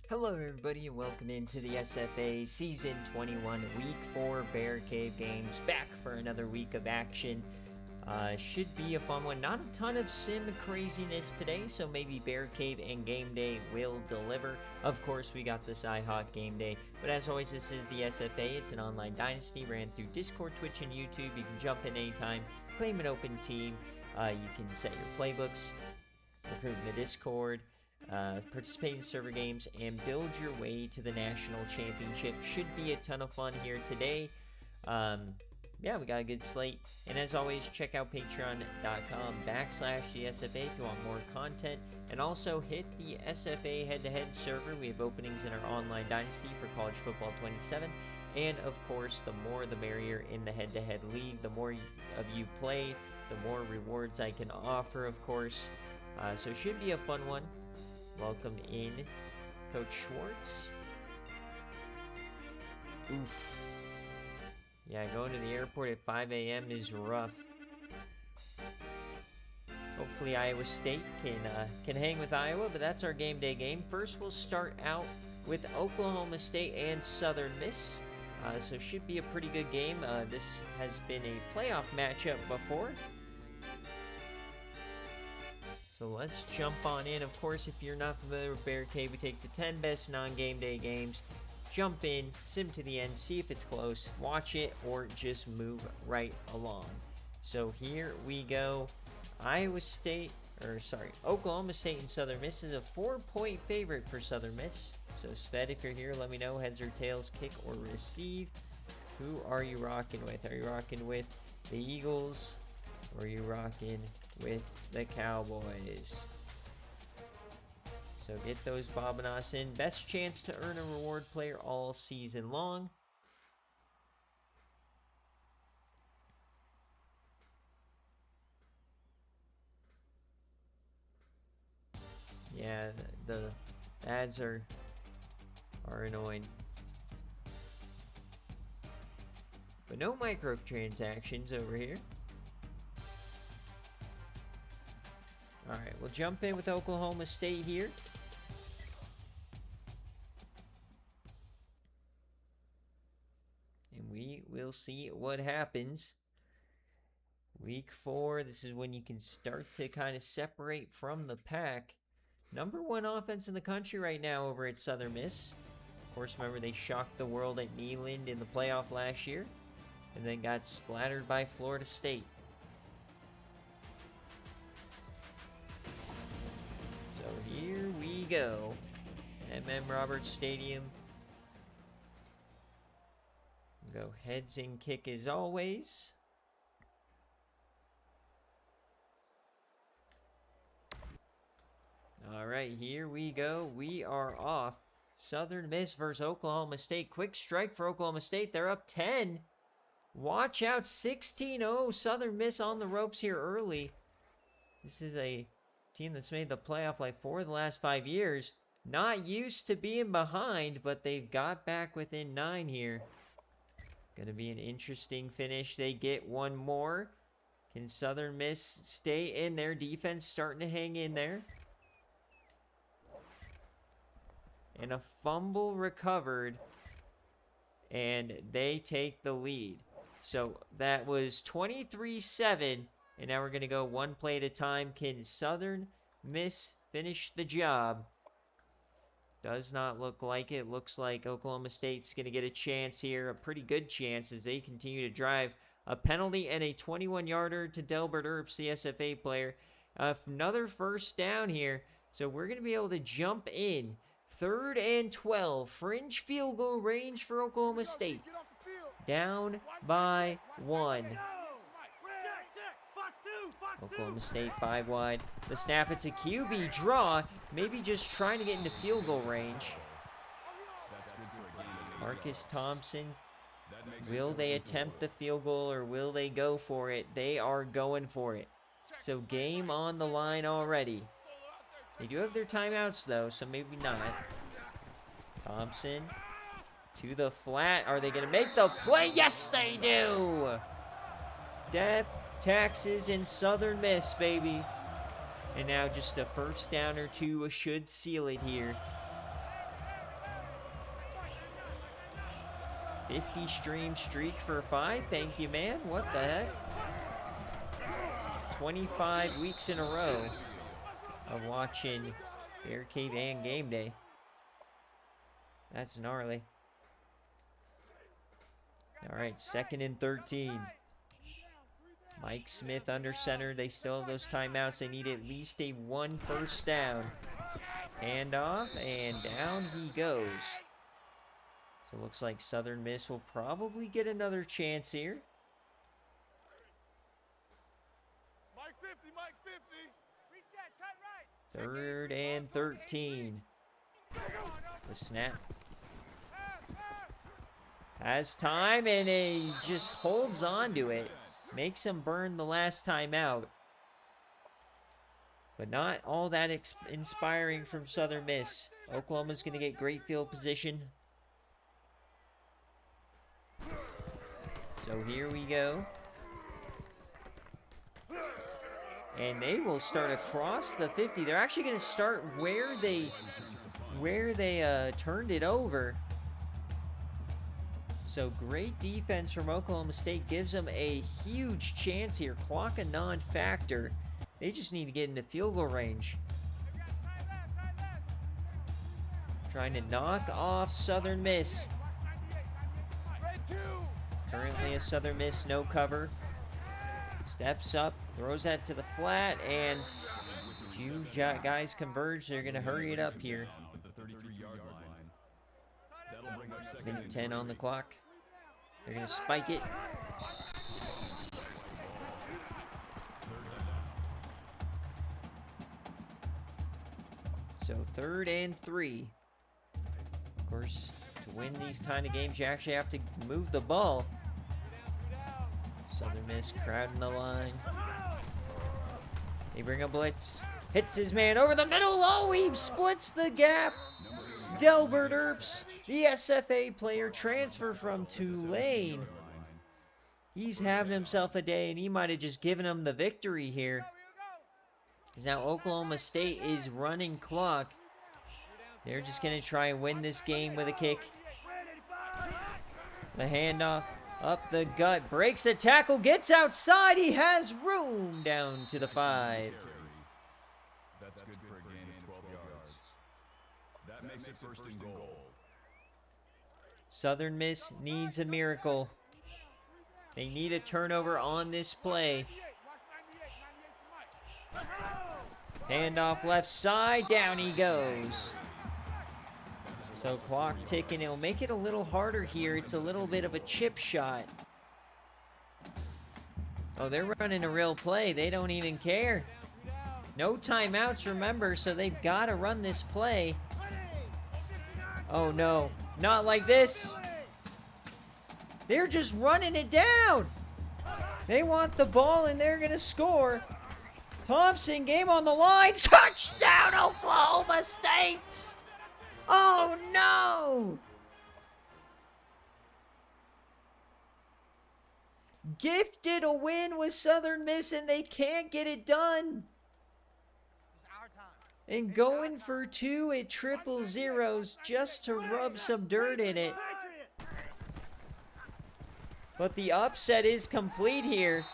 Hello everybody and welcome into the SFA Season 21 Week 4 BearCave games. Back for another week of action. Should be a fun one. Not a ton of sim craziness today, so maybe BearCave and Game Day will deliver. Of course, we got the Cyhawk Game Day. But as always, this is the SFA. It's an online dynasty ran through Discord, Twitch, and YouTube. You can jump in anytime, claim an open team. You can set your playbooks, recruit in the Discord, participate in server games, and build your way to the national championship. Should be a ton of fun here today. Yeah, we got a good slate. And as always, check out patreon.com/the SFA if you want more content. And also hit the SFA head-to-head server. We have openings in our Online Dynasty for College Football 27. And of course, the more the merrier in the head-to-head league. The more of you play, the more rewards I can offer, of course. So it should be a fun one. Welcome in, Coach Schwartz. Oof. Yeah, going to the airport at 5 a.m. is rough. Hopefully Iowa State can hang with Iowa, but that's our game day game. First, we'll start out with Oklahoma State and Southern Miss. So should be a pretty good game. This has been a playoff matchup before. So let's jump on in. Of course, if you're not familiar with BearCave, we take the 10 best non-game day games, jump in, sim to the end, see if it's close, watch it, or just move right along. So here we go. Oklahoma State and Southern Miss is a 4-point favorite for Southern Miss. So Sved, if you're here, let me know, heads or tails, kick or receive. Who are you rocking with? Are you rocking with the Eagles, or are you rocking with the Cowboys? So get those Bobinas in. Best chance to earn a reward player all season long. Yeah, the ads are annoying. But no microtransactions over here. Alright, we'll jump in with Oklahoma State here. And we will see what happens. Week 4, this is when you can start to kind of separate from the pack. #1 offense in the country right now over at Southern Miss. Of course, remember they shocked the world at Neyland in the playoff last year. And then got splattered by Florida State. Here we go. Roberts Stadium. Go heads and kick as always. Alright, here we go. We are off. Southern Miss versus Oklahoma State. Quick strike for Oklahoma State. They're up 10. Watch out, 16-0. Southern Miss on the ropes here early. This is a team that's made the playoff like 4 of the last 5 years. Not used to being behind, but they've got back within 9 here. Gonna be an interesting finish. They get one more. Can Southern Miss stay in there? Defense starting to hang in there. And a fumble recovered. And they take the lead. So that was 23-7. And now we're going to go one play at a time. Can Southern Miss finish the job? Does not look like it. Looks like Oklahoma State's going to get a chance here. A pretty good chance as they continue to drive. A penalty and a 21-yarder to Delbert Earps, the SFA player. Another first down here. So we're going to be able to jump in. 3rd and 12. Fringe field goal range for Oklahoma State. Down by 1. Oklahoma State 5 wide. The snap, it's a QB draw. Maybe just trying to get into field goal range. Marcus Thompson. Will they attempt the field goal or will they go for it? They are going for it. So game on the line already. They do have their timeouts though, so maybe not. Thompson to the flat. Are they going to make the play? Yes, they do! Death, taxes, and Southern Miss, baby. And now just a first down or two should seal it here. 50 stream streak for 5. Thank you, man. What the heck? 25 weeks in a row of watching BearCave and Game Day. That's gnarly. All right, 2nd and 13. Mike Smith under center. They still have those timeouts. They need at least a 1 first down. Handoff, and down he goes. So it looks like Southern Miss will probably get another chance here. Mike 50, Mike 50. Reset, cut right. 3rd and 13. The snap. Has time, and he just holds on to it. Makes him burn the last time out. But not all that inspiring from Southern Miss. Oklahoma's going to get great field position. So here we go. And they will start across the 50. They're actually going to start where they turned it over. So great defense from Oklahoma State gives them a huge chance here. Clock a non-factor. They just need to get into field goal range. Trying to knock off Southern Miss. Currently a Southern Miss no cover. Steps up, throws that to the flat, and few guys converge. They're going to hurry it up here. Minute 10 on the clock. They're going to spike it. So 3rd and 3. Of course, to win these kind of games, you actually have to move the ball. Southern Miss crowding the line. They bring a blitz. Hits his man over the middle. Oh, he splits the gap. Delbert Earps, the SFA player, transfer from Tulane. He's having himself a day, and he might have just given him the victory here. Because now Oklahoma State is running clock. They're just going to try and win this game with a kick. The handoff up the gut. Breaks a tackle. Gets outside. He has room down to the 5. That's good for a gain of 12 yards. That makes it 1st and goal. Southern Miss needs a miracle. They need a turnover on this play. Handoff left side. Down he goes. So clock ticking. It'll make it a little harder here. It's a little bit of a chip shot. Oh, they're running a real play. They don't even care. No timeouts, remember, so they've got to run this play. Oh, no. Not like this. They're just running it down. They want the ball, and they're going to score. Thompson, game on the line. Touchdown, Oklahoma State. Oh, no. Gifted a win with Southern Miss, and they can't get it done. And going for 2 at 000 just to rub some dirt in it. But the upset is complete here.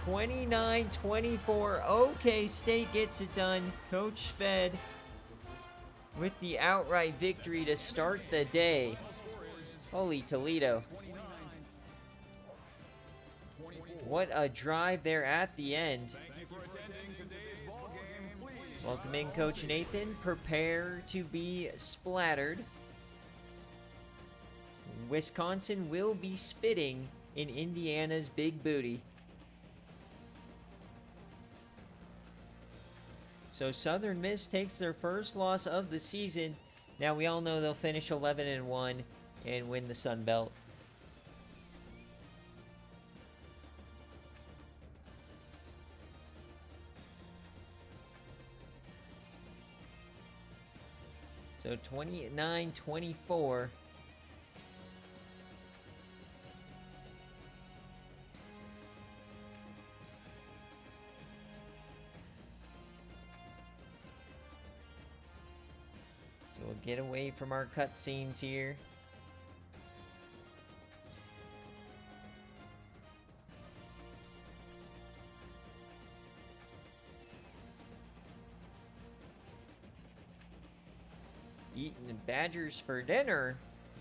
29-24. OK State gets it done. Coach Fed with the outright victory to start the day. Holy Toledo. What a drive there at the end. Welcome in, Coach Nathan. Prepare to be splattered. Wisconsin will be spitting in Indiana's big booty. So Southern Miss takes their first loss of the season. Now we all know they'll finish 11-1 and win the Sun Belt. So 29-24. So we'll get away from our cutscenes here. Eating badgers for dinner,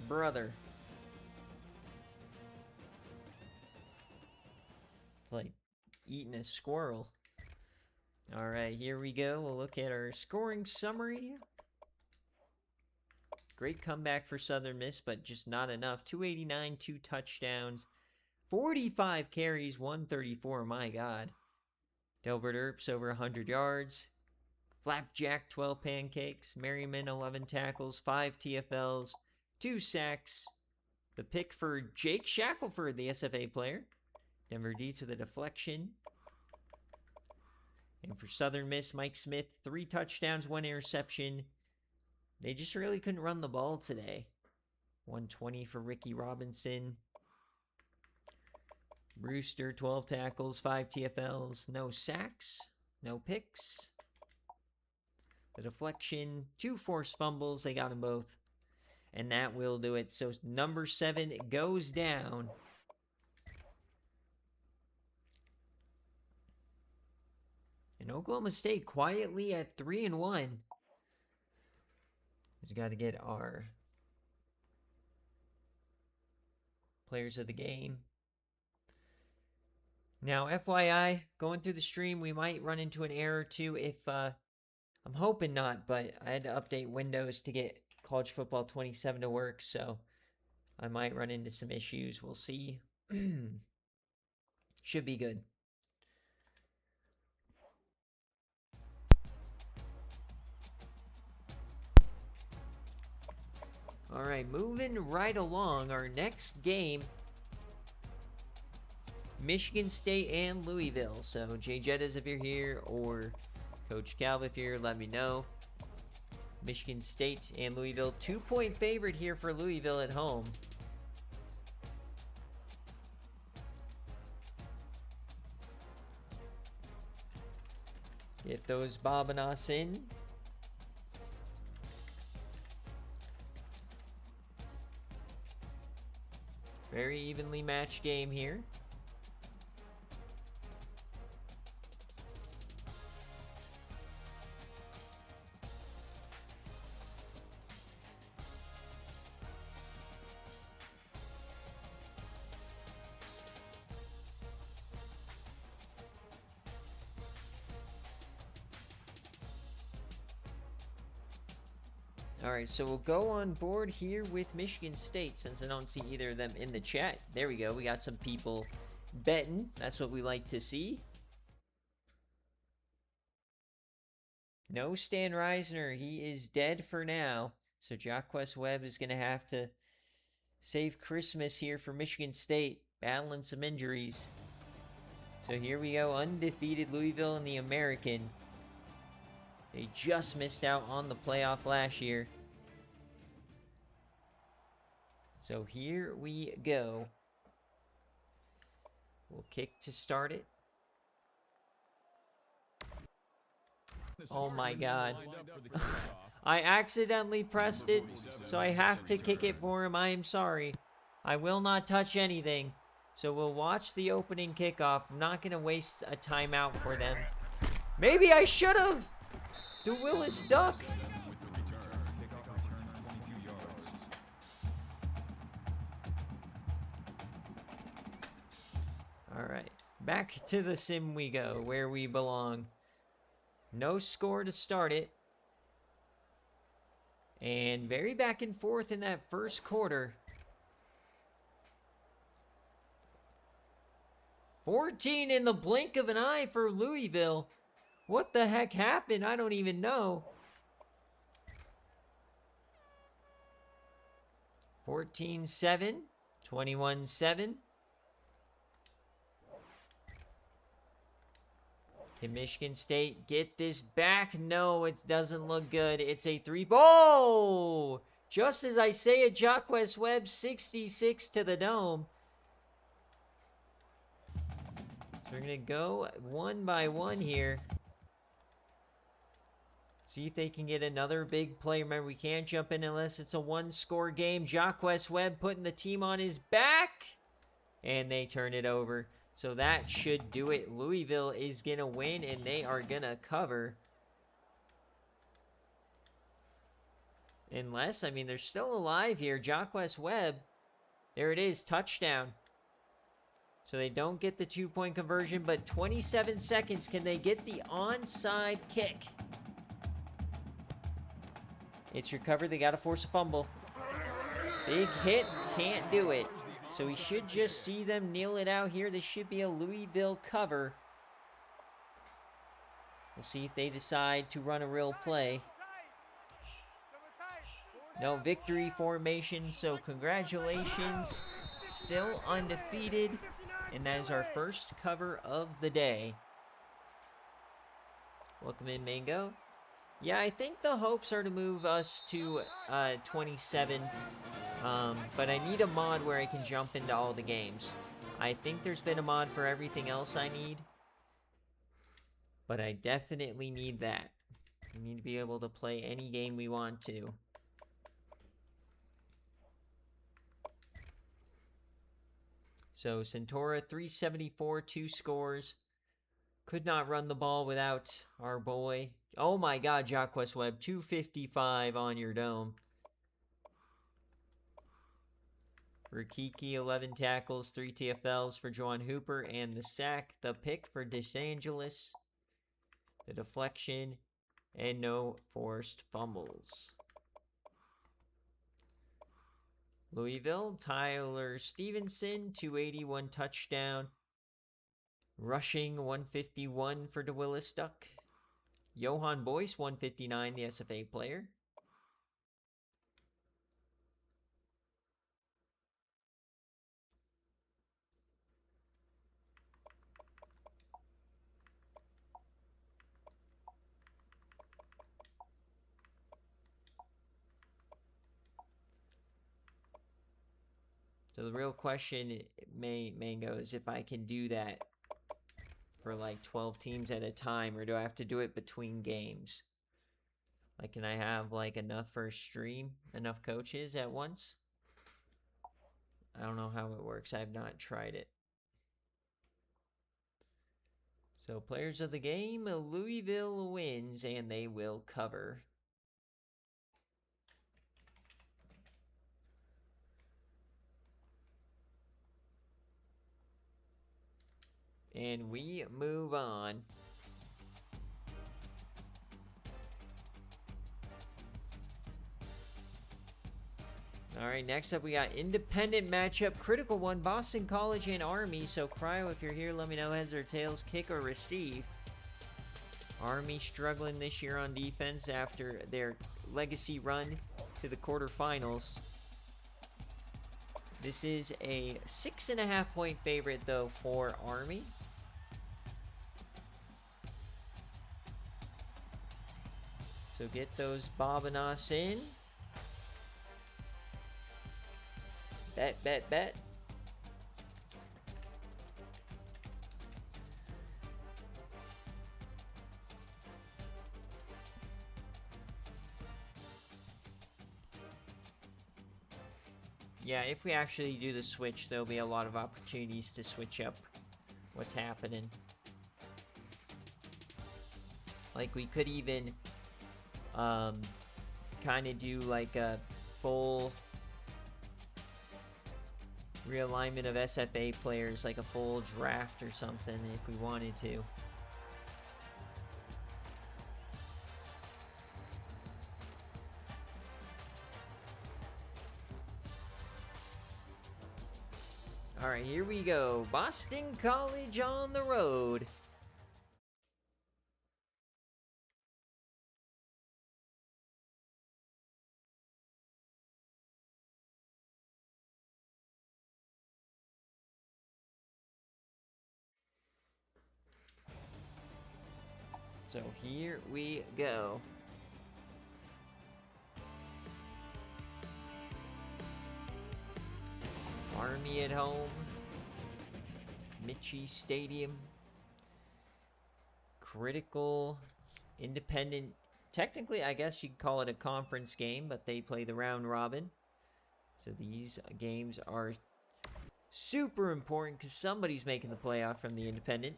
brother. It's like eating a squirrel. All right, here we go. We'll look at our scoring summary. Great comeback for Southern Miss, but just not enough. 289, 2 touchdowns, 45 carries, 134. My God. Delbert Earps over 100 yards. Flapjack, 12 pancakes. Merriman, 11 tackles, 5 TFLs, 2 sacks. The pick for Jake Shackelford, the SFA player. Denver D to the deflection. And for Southern Miss, Mike Smith, 3 touchdowns, 1 interception. They just really couldn't run the ball today. 120 for Ricky Robinson. Brewster, 12 tackles, 5 TFLs, no sacks, no picks. The deflection, 2 forced fumbles, they got them both. And that will do it. So number 7 goes down. And Oklahoma State quietly at 3-1. Just got to get our players of the game. Now, FYI, going through the stream, we might run into an error or two if, I'm hoping not, but I had to update Windows to get College Football 27 to work, so I might run into some issues. We'll see. Should be good. All right, moving right along, our next game, Michigan State and Louisville. So, Jay Jettas, if you're here, or Coach Calv, if you're here, let me know. Michigan State and Louisville, 2-point favorite here for Louisville at home. Get those Bobanos in. Very evenly matched game here. All right, so we'll go on board here with Michigan State since I don't see either of them in the chat. There we go. We got some people betting. That's what we like to see. No Stan Reisner. He is dead for now. So Jacquez Webb is going to have to save Christmas here for Michigan State, battling some injuries. So here we go. Undefeated Louisville in the American. They just missed out on the playoff last year. So here we go. We'll kick to start it. Oh my God. I accidentally pressed it, so I have to kick it for him. I am sorry. I will not touch anything. So we'll watch the opening kickoff. I'm not going to waste a timeout for them. Maybe I should have. The Willis duck. All right, back to the sim we go, where we belong. No score to start it. And very back and forth in that first quarter. 14 in the blink of an eye for Louisville. What the heck happened? I don't even know. 14-7, 21-7. Can Michigan State get this back? No, it doesn't look good. It's a 3. Oh! Just as I say it, Jacquez Webb, 66 to the dome. So we're going to go one by one here. See if they can get another big play. Remember, we can't jump in unless it's a one-score game. Jacquez Webb putting the team on his back. And they turn it over. So that should do it. Louisville is going to win, and they are going to cover. Unless, I mean, they're still alive here. Jacquez Webb. There it is. Touchdown. So they don't get the 2-point conversion, but 27 seconds. Can they get the onside kick? It's recovered. They got to force a fumble. Big hit. Can't do it. So we should just see them kneel it out here. This should be a Louisville cover. We'll see if they decide to run a real play. No victory formation, so congratulations. Still undefeated. And that is our first cover of the day. Welcome in, Mango. Yeah, I think the hopes are to move us to 27. But I need a mod where I can jump into all the games. I think there's been a mod for everything else I need. But I definitely need that. We need to be able to play any game we want to. So Centaura, 374, 2 scores. Could not run the ball without our boy. Oh my God, Jacquez Webb, 255 on your dome. For Kiki, 11 tackles, 3 TFLs for Juwan Hooper, and the sack, the pick for DeSangelis, the deflection, and no forced fumbles. Louisville, Tyler Stevenson, 281 touchdown. Rushing, 151 for DeWillis Duck. Johan Boyce, 159, the SFA player. So the real question, Mango, is if I can do that for like 12 teams at a time, or do I have to do it between games? Like, can I have like enough for a stream, enough coaches at once? I don't know how it works. I have not tried it. So players of the game, Louisville wins, and they will cover. And we move on. All right, next up we got independent matchup, critical one, Boston College and Army. So Cryo, if you're here, let me know heads or tails, kick or receive. Army struggling this year on defense after their legacy run to the quarterfinals. This is a 6.5-point favorite though for Army. So get those Bobanos in. Bet, bet, bet. Yeah, if we actually do the switch, there'll be a lot of opportunities to switch up what's happening. Like, we could even kind of do like a full realignment of SFA players, like a full draft or something if we wanted to. All right, here we go. Boston College on the road. So here we go. Army at home. Mitchie Stadium. Critical, independent. Technically, I guess you could call it a conference game, but they play the round robin. So these games are super important because somebody's making the playoff from the independent.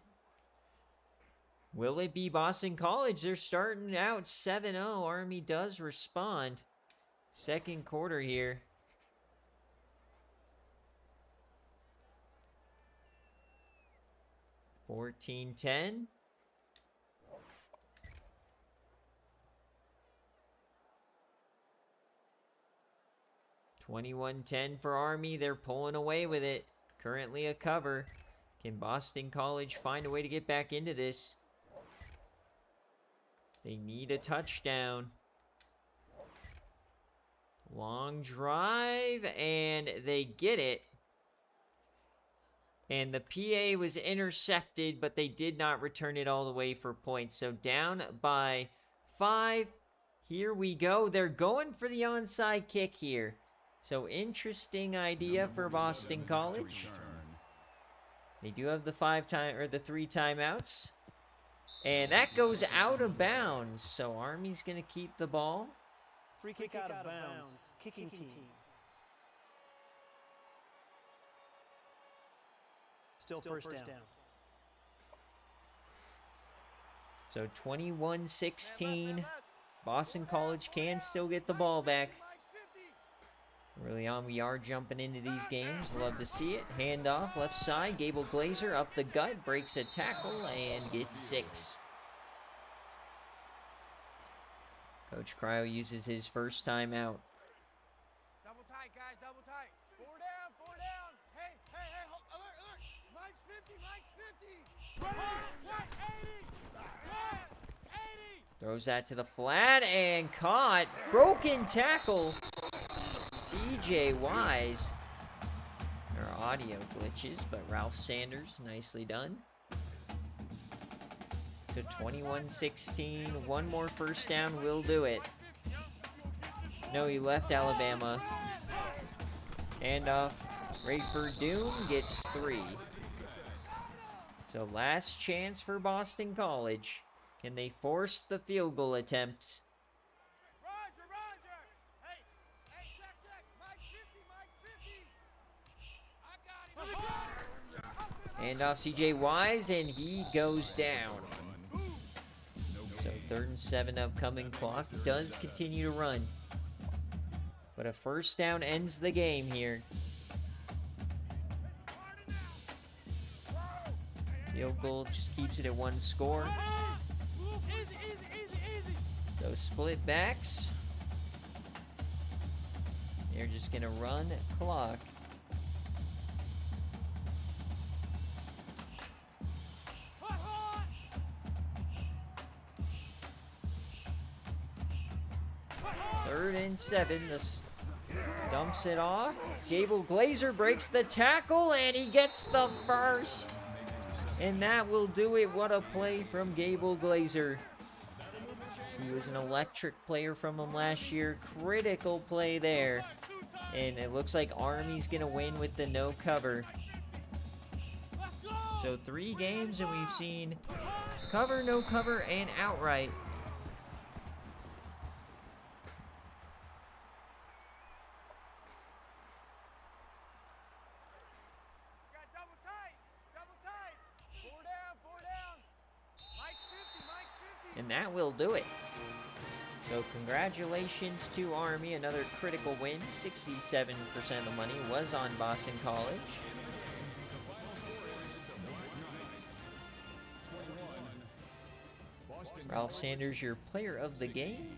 Will it be Boston College? They're starting out 7-0. Army does respond. second quarter here. $14-10. 21-10 for Army. They're pulling away with it. Currently a cover. Can Boston College find a way to get back into this? They need a touchdown. Long drive, and they get it. And the PA was intercepted, but they did not return it all the way for points. So down by 5. Here we go. They're going for the onside kick here. So interesting idea for Boston College. They do have the 3 timeouts. And that goes out of bounds. So Army's going to keep the ball. Free kick out of bounds. Kicking team. Still first down. So 21-16. Boston College can still get the ball back. Early on, we are jumping into these games. Love to see it. Handoff, left side. Gable Glazer up the gut. Breaks a tackle and gets 6. Coach Cryo uses his first time out. Double tight, guys. Double tight. 4 down. 4 down. Hey. Alert. Mike's 50. Mike's 50. Throws that to the flat and caught. Broken tackle. CJ Wise. There are audio glitches, but Ralph Sanders, nicely done. So 21-16. One more first down will do it. No, he left Alabama. Handoff. Rayford Doom gets 3. So last chance for Boston College. Can they force the field goal attempt? Roger. Hey, check. Mike 50. I got him. Handoff CJ Wise, and he goes down. So 3rd and 7 upcoming. Clock does continue to run. But a first down ends the game here. Field goal just keeps it at 1 score. So split backs. They're just going to run clock. Third and 7. This dumps it off. Gable Glazer breaks the tackle, and he gets the first. And that will do it. What a play from Gable Glazer. He was an electric player from him last year. Critical play there. And it looks like Army's going to win with the no cover. So 3 games, and we've seen cover, no cover, and outright. Double tight. 4 down. Mike's 50. And that will do it. So congratulations to Army. Another critical win. 67% of the money was on Boston College. Ralph Sanders, your player of the game.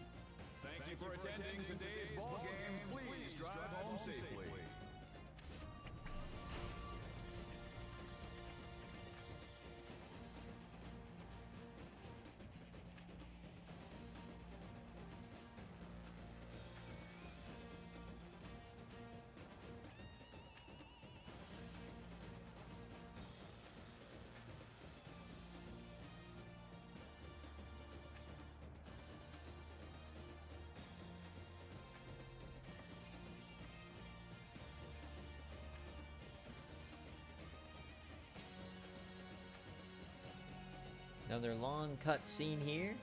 Thank you for attending today's ball game. Please drive home safely. Another long cut scene here.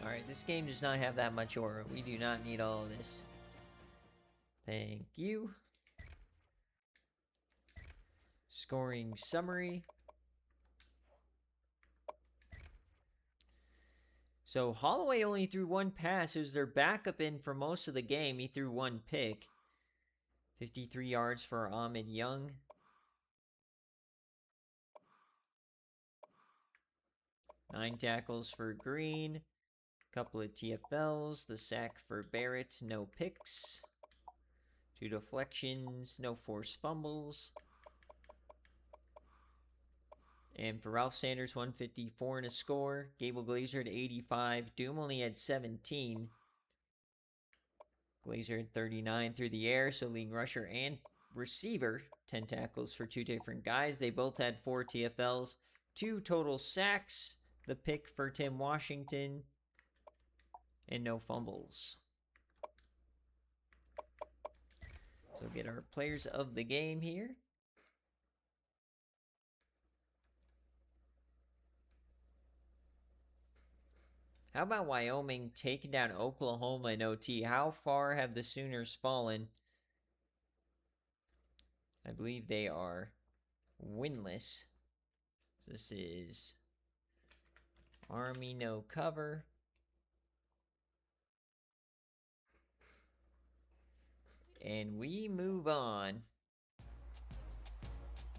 Alright, this game does not have that much aura. We do not need all of this. Thank you. Scoring summary. So Holloway only threw one pass. It was their backup in for most of the game. He threw one pick. 53 yards for Ahmed Young. Nine tackles for Green. Couple of TFLs. The sack for Barrett. No picks. 2 deflections. No forced fumbles. And for Ralph Sanders, 154 and a score. Gable Glazer had 85. Doom only had 17. Glazer had 39 through the air, so leading rusher and receiver. 10 tackles for 2 different guys. They both had 4 TFLs. 2 total sacks. The pick for Tim Washington. And no fumbles. So get our players of the game here. How about Wyoming taking down Oklahoma in OT? How far have the Sooners fallen? I believe they are winless. This is Army no cover. And we move on.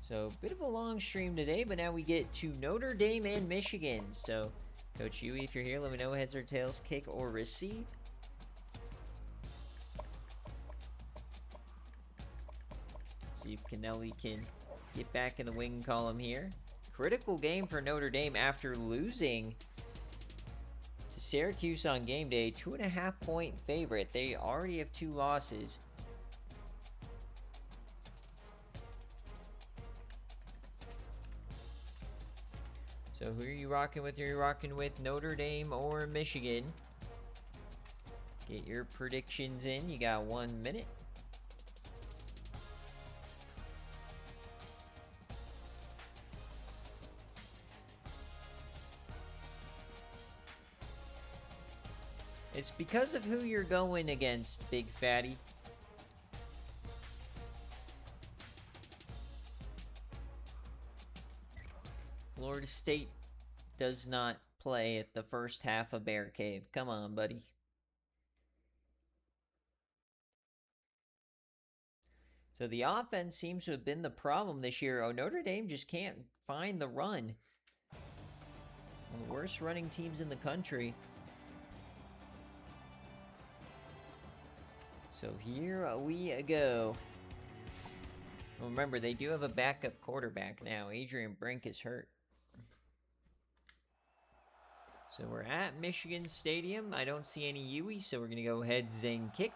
So, bit of a long stream today, but now we get to Notre Dame and Michigan. So, Coach Huey, if you're here, let me know heads or tails, kick or receive. See if Kennelly can get back in the wing column here. Critical game for Notre Dame after losing to Syracuse on game day. 2.5 point favorite. They already have 2 losses. So who are you rocking with? Are you rocking with Notre Dame or Michigan? Get your predictions in. You got 1 minute. It's because of who you're going against, Big Fatty. Florida State does not play at the first half of BearCave. Come on, buddy. So the offense seems to have been the problem this year. Oh, Notre Dame just can't find the run. One of the worst running teams in the country. So here we go. Well, remember, they do have a backup quarterback now. Adrian Brink is hurt. So we're at Michigan Stadium. I don't see any Huey, so we're going to go heads and kick.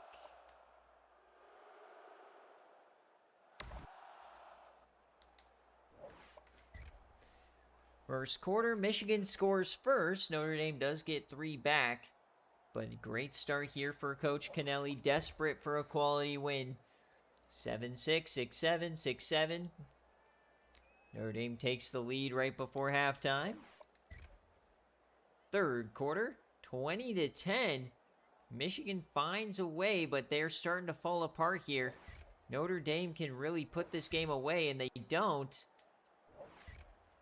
First quarter, Michigan scores first. Notre Dame does get 3 back. But great start here for Coach Kennelly. Desperate for a quality win. 7-6, 6-7, 6-7. Notre Dame takes the lead right before halftime. Third quarter, 20-10. Michigan finds a way, but they're starting to fall apart here. Notre Dame can really put this game away, and they don't.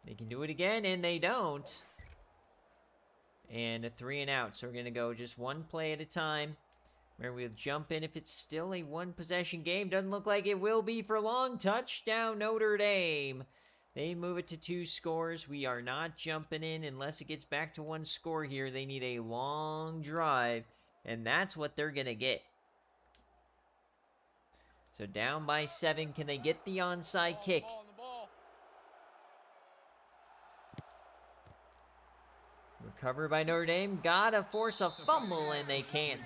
They can do it again, and they don't. And a 3 and out, so we're going to go just one play at a time. Remember, we'll jump in if it's still a 1-possession game. Doesn't look like it will be for long. Touchdown, Notre Dame. They move it to 2 scores. We are not jumping in unless it gets back to 1 score here. They need a long drive, and that's what they're going to get. So down by 7. Can they get the onside kick? Recovered by Notre Dame. Gotta force a fumble, and they can't.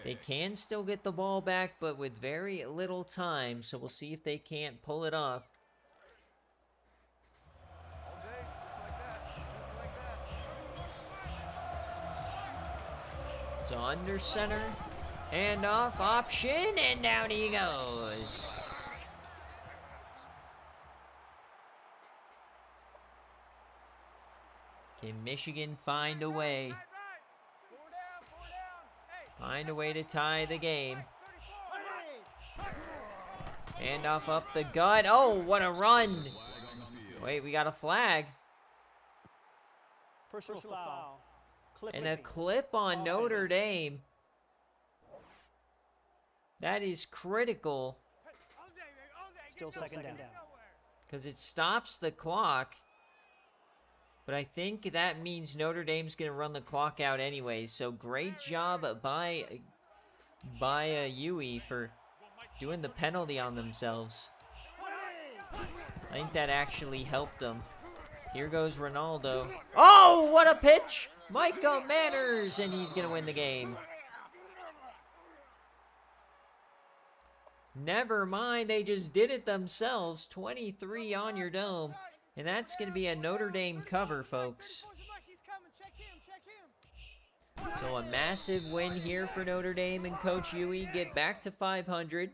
They can still get the ball back, but with very little time. So we'll see if they can't pull it off. So under center, handoff, option, and down he goes. Can Michigan find a way? Find a way to tie the game. Handoff up the gut. Oh, what a run. Wait, we got a flag. Personal foul. And a clip on Notre Dame. That is critical. Still second down. Because it stops the clock. But I think that means Notre Dame's going to run the clock out anyway. So great job by Huey for doing the penalty on themselves. I think that actually helped them. Here goes Ronaldo. Oh, what a pitch! Micah Manners, and he's going to win the game. Never mind, they just did it themselves. 23 on your dome. And that's going to be a Notre Dame cover, folks. So a massive win here for Notre Dame and Coach Huey. Get back to 500.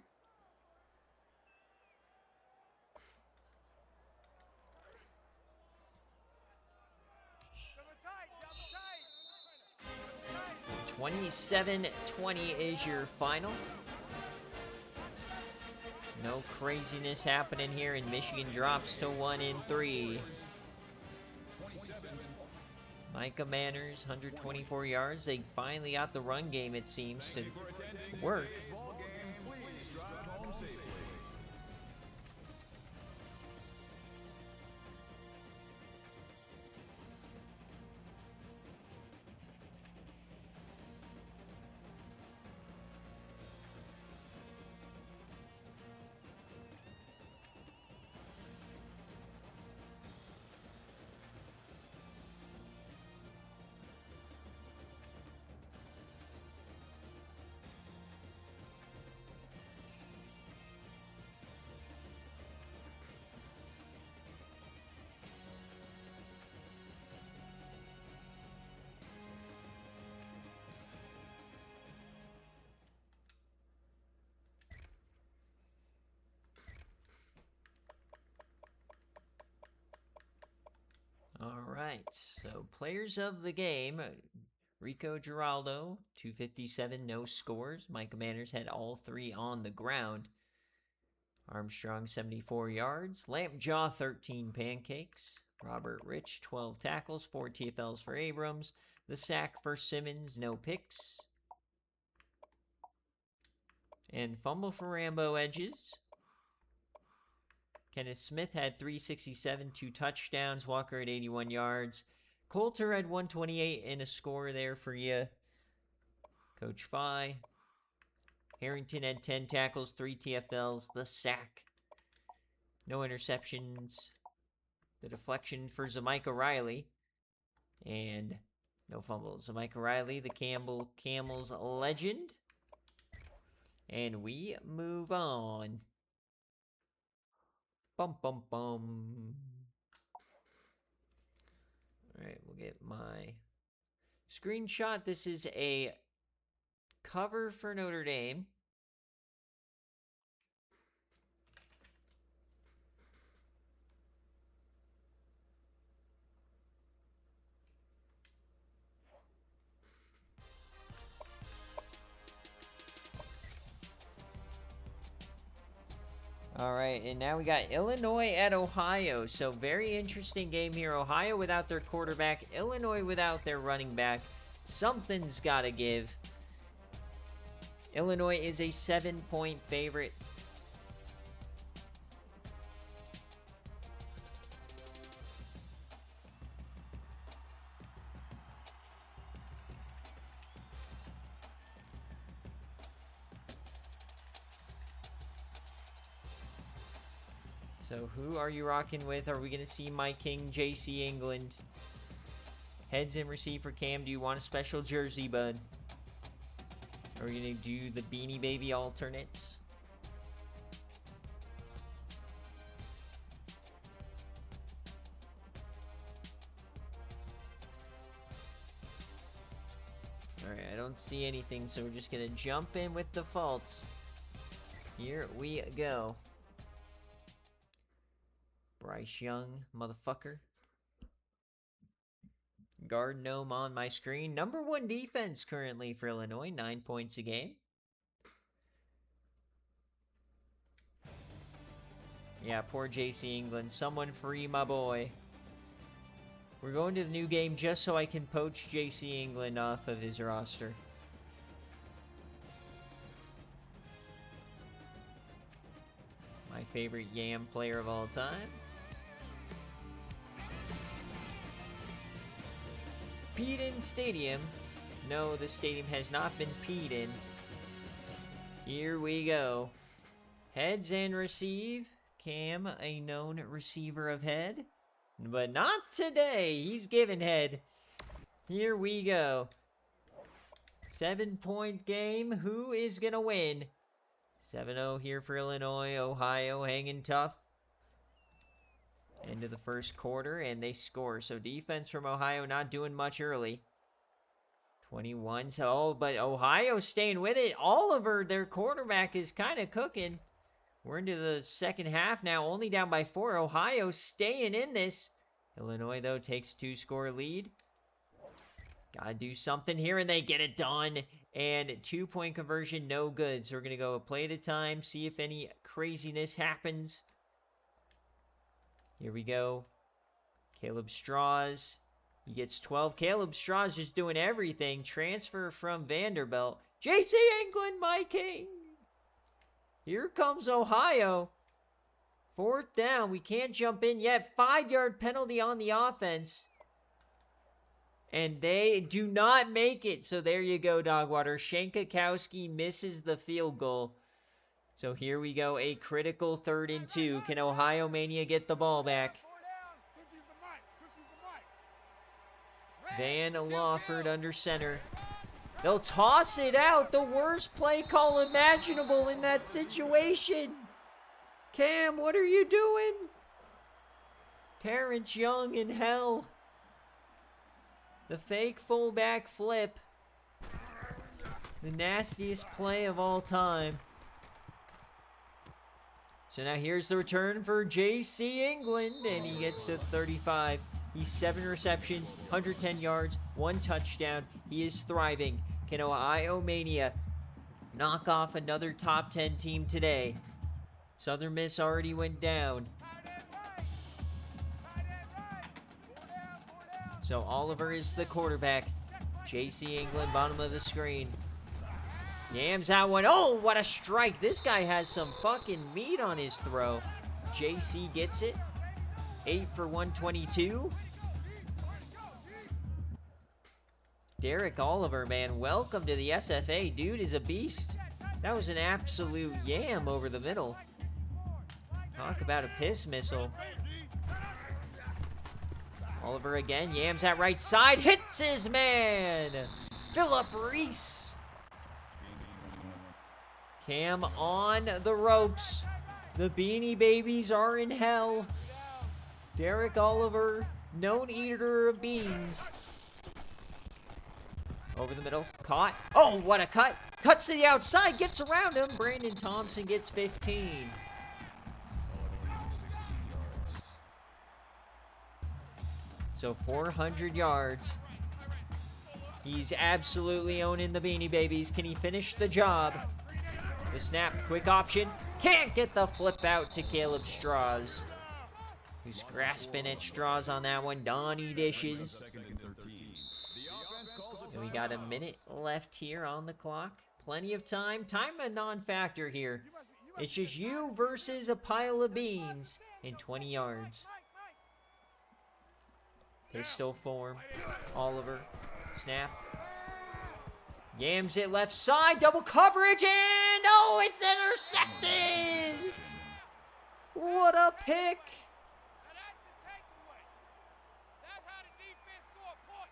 Double tight. 27-20 is your final. No craziness happening here, and Michigan drops to 1-3. Micah Manners, 124 yards. They finally got the run game, it seems, to work. All right, so players of the game, Rico Giraldo, 257, no scores. Micah Manners had all three on the ground. Armstrong, 74 yards. Lampjaw, 13 pancakes. Robert Rich, 12 tackles, 4 TFLs for Abrams. The sack for Simmons, no picks. And fumble for Rambo Edges. Kenneth Smith had 367, 2 touchdowns. Walker at 81 yards. Coulter had 128 and a score there for you, Coach Phi. Harrington had 10 tackles, 3 TFLs. The sack. No interceptions. The deflection for Zamika Riley. And no fumbles. Zamika Riley, the Camels legend. And we move on. Bum, bum, bum. All right, we'll get my screenshot. This is a cover for Notre Dame. All right, and now we got Illinois at Ohio. So very interesting game here. Ohio without their quarterback. Illinois without their running back. Something's got to give. Illinois is a 7-point favorite. So who are you rocking with? Are we going to see Mike King, JC England? Heads in receive for Cam. Do you want a special jersey, bud? Are we going to do the Beanie Baby alternates? Alright, I don't see anything, so we're just going to jump in with defaults. Here we go. Bryce Young, motherfucker. Guard gnome on my screen. Number 1 defense currently for Illinois. 9 points a game. Yeah, poor JC England. Someone free my boy. We're going to the new game just so I can poach JC England off of his roster. My favorite Yam player of all time. Peed in Stadium. No, the stadium has not been peed in. Here we go. Heads and receive. Cam, a known receiver of head. But not today. He's giving head. Here we go. 7-point game. Who is going to win? 7-0 here for Illinois. Ohio hanging tough. End of the first quarter, and they score. So defense from Ohio not doing much early. 21. So, but Ohio staying with it. Oliver, their quarterback, is kind of cooking. We're into the second half now, only down by 4. Ohio staying in this. Illinois, though, takes a 2-score lead. Gotta do something here, and they get it done. And 2-point conversion, no good. So we're going to go a play at a time, see if any craziness happens. Here we go. Caleb Strauss. He gets 12. Caleb Strauss just doing everything. Transfer from Vanderbilt. JC England, my king. Here comes Ohio. 4th down. We can't jump in yet. 5-yard penalty on the offense. And they do not make it. So there you go, Dogwater. Shankakowski misses the field goal. So here we go. A critical 3rd and 2. Can Ohio Mania get the ball back? Van Lawford under center. They'll toss it out. The worst play call imaginable in that situation. Cam, what are you doing? Terrence Young in hell. The fake fullback flip. The nastiest play of all time. So now here's the return for JC England, and he gets to 35. He's 7 receptions, 110 yards, 1 touchdown. He is thriving. Can Ohio Mania knock off another top 10 team today? Southern Miss already went down. So Oliver is the quarterback. JC England, bottom of the screen. Yams out one. Oh, what a strike. This guy has some fucking meat on his throw. JC gets it. 8 for 122. Derek Oliver, man, welcome to the SFA. Dude is a beast. That was an absolute yam over the middle. Talk about a piss missile. Oliver again, yams at right side, hits his man. Phillip Reese. Cam on the ropes. The Beanie Babies are in hell. Derek Oliver, known eater of beans. Over the middle, caught. Oh, what a cut. Cuts to the outside, gets around him. Brandon Thompson gets 15. So 400 yards. He's absolutely owning the Beanie Babies. Can he finish the job? The snap, quick option. Can't get the flip out to Caleb Strauss, who's grasping at straws on that one. Donnie dishes. And we got a minute left here on the clock. Plenty of time. Time a non-factor here. It's just you versus a pile of beans in 20 yards. Pistol form. Oliver. Snap. Yams it left side. Double coverage. And oh, it's intercepted. What a pick.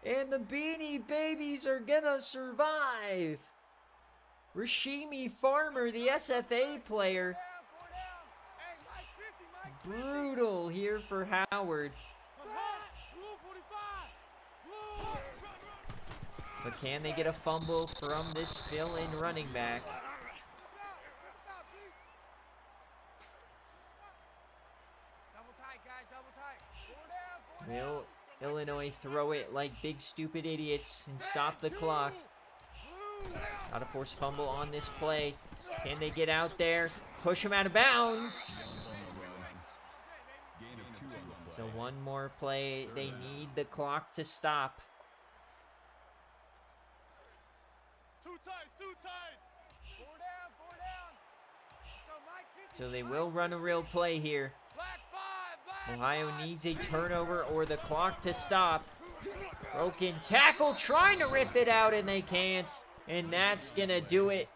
And the Beanie Babies are gonna survive. Rashimi Farmer, the SFA player. Brutal here for Howard. But can they get a fumble from this fill-in running back? Will Illinois throw it like big stupid idiots and stop the clock? Gotta force fumble on this play. Can they get out there? Push him out of bounds. So one more play. They need the clock to stop. Two tights. Four down. Let's go, Mike. 50, So they Mike, will run a 50. real play here. Black five. Ohio needs a turnover or the clock to stop. Broken tackle, trying to rip it out, and they can't. And that's going to do it.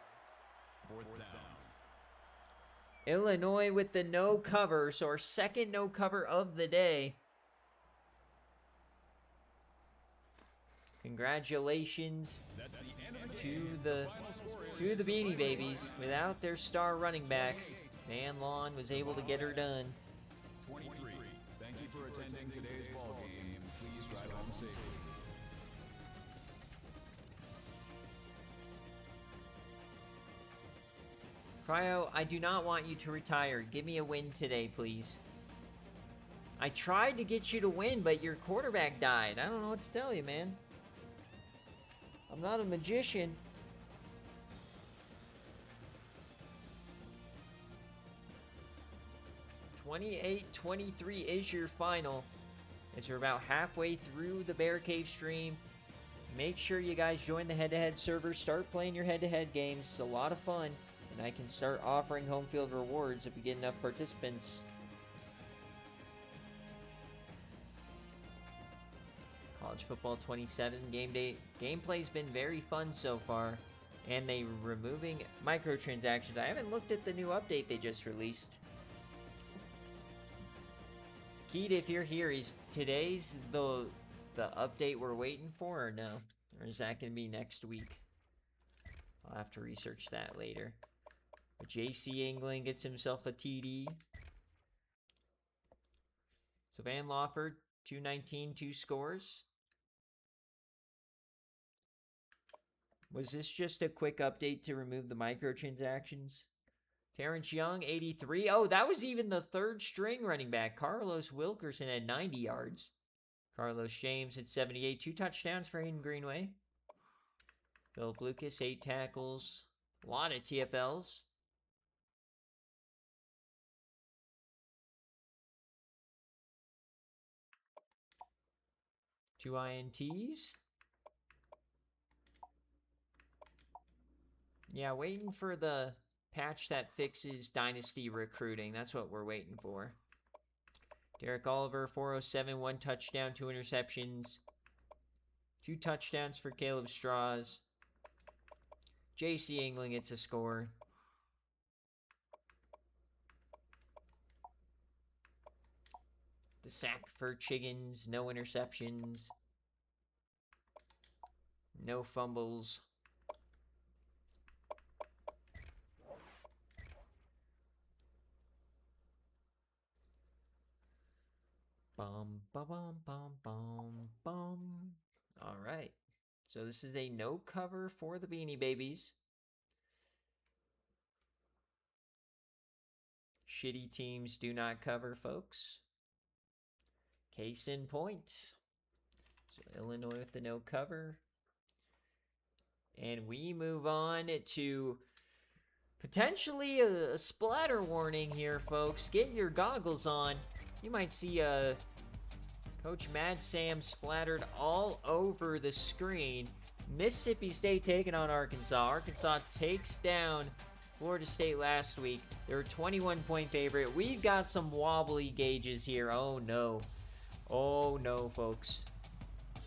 Fourth down. Illinois with the no cover, so our second no cover of the day. Congratulations That's the end of the to game. the Final score is Beanie Babies. Without their star running back, Van Lawn was able to get her done. 23. Thank you for attending today's ball game. Please drive home safely. Cryo, I do not want you to retire. Give me a win today, please. I tried to get you to win, but your quarterback died. I don't know what to tell you, man. I'm not a magician. (28-23) is your final. As we're about halfway through the BearCave stream. Make sure you guys join the head-to-head server. Start playing your head-to-head games. It's a lot of fun. And I can start offering home field rewards if we get enough participants. College Football 27 game day. Gameplay's been very fun so far. And they removing microtransactions. I haven't looked at the new update they just released. Keith, if you're here, is today's the update we're waiting for or no? Or is that going to be next week? I'll have to research that later. But JC England gets himself a TD. So Van Lawford, 219, 2 scores. Was this just a quick update to remove the microtransactions? Terrence Young, 83. Oh, that was even the third string running back. Carlos Wilkerson had 90 yards. Carlos James had 78. 2 touchdowns for Hayden Greenway. Philip Lucas, 8 tackles. A lot of TFLs. Two INTs. Yeah, waiting for the patch that fixes Dynasty recruiting. That's what we're waiting for. Derek Oliver, 407, 1 touchdown, 2 interceptions. 2 touchdowns for Caleb Strauss. JC England gets a score. The sack for Chiggins, no interceptions. No fumbles. Bum, bum, bum, bum, bum, bum. All right. So this is a no cover for the Beanie Babies. Shitty teams do not cover, folks. Case in point. So Illinois with the no cover. And we move on to potentially a splatter warning here, folks. Get your goggles on. You might see Coach Mad Sam splattered all over the screen. Mississippi State taking on Arkansas. Arkansas takes down Florida State last week. They're a 21-point favorite. We've got some wobbly gauges here. Oh, no. Oh, no, folks.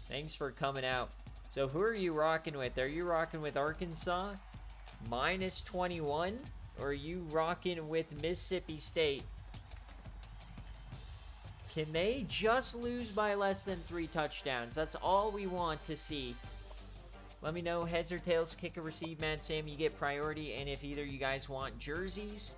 Thanks for coming out. So who are you rocking with? Are you rocking with Arkansas minus 21? Or are you rocking with Mississippi State? Can they just lose by less than 3 touchdowns? That's all we want to see. Let me know, heads or tails, kick or receive, Mad Sam, you get priority. And if either you guys want jerseys,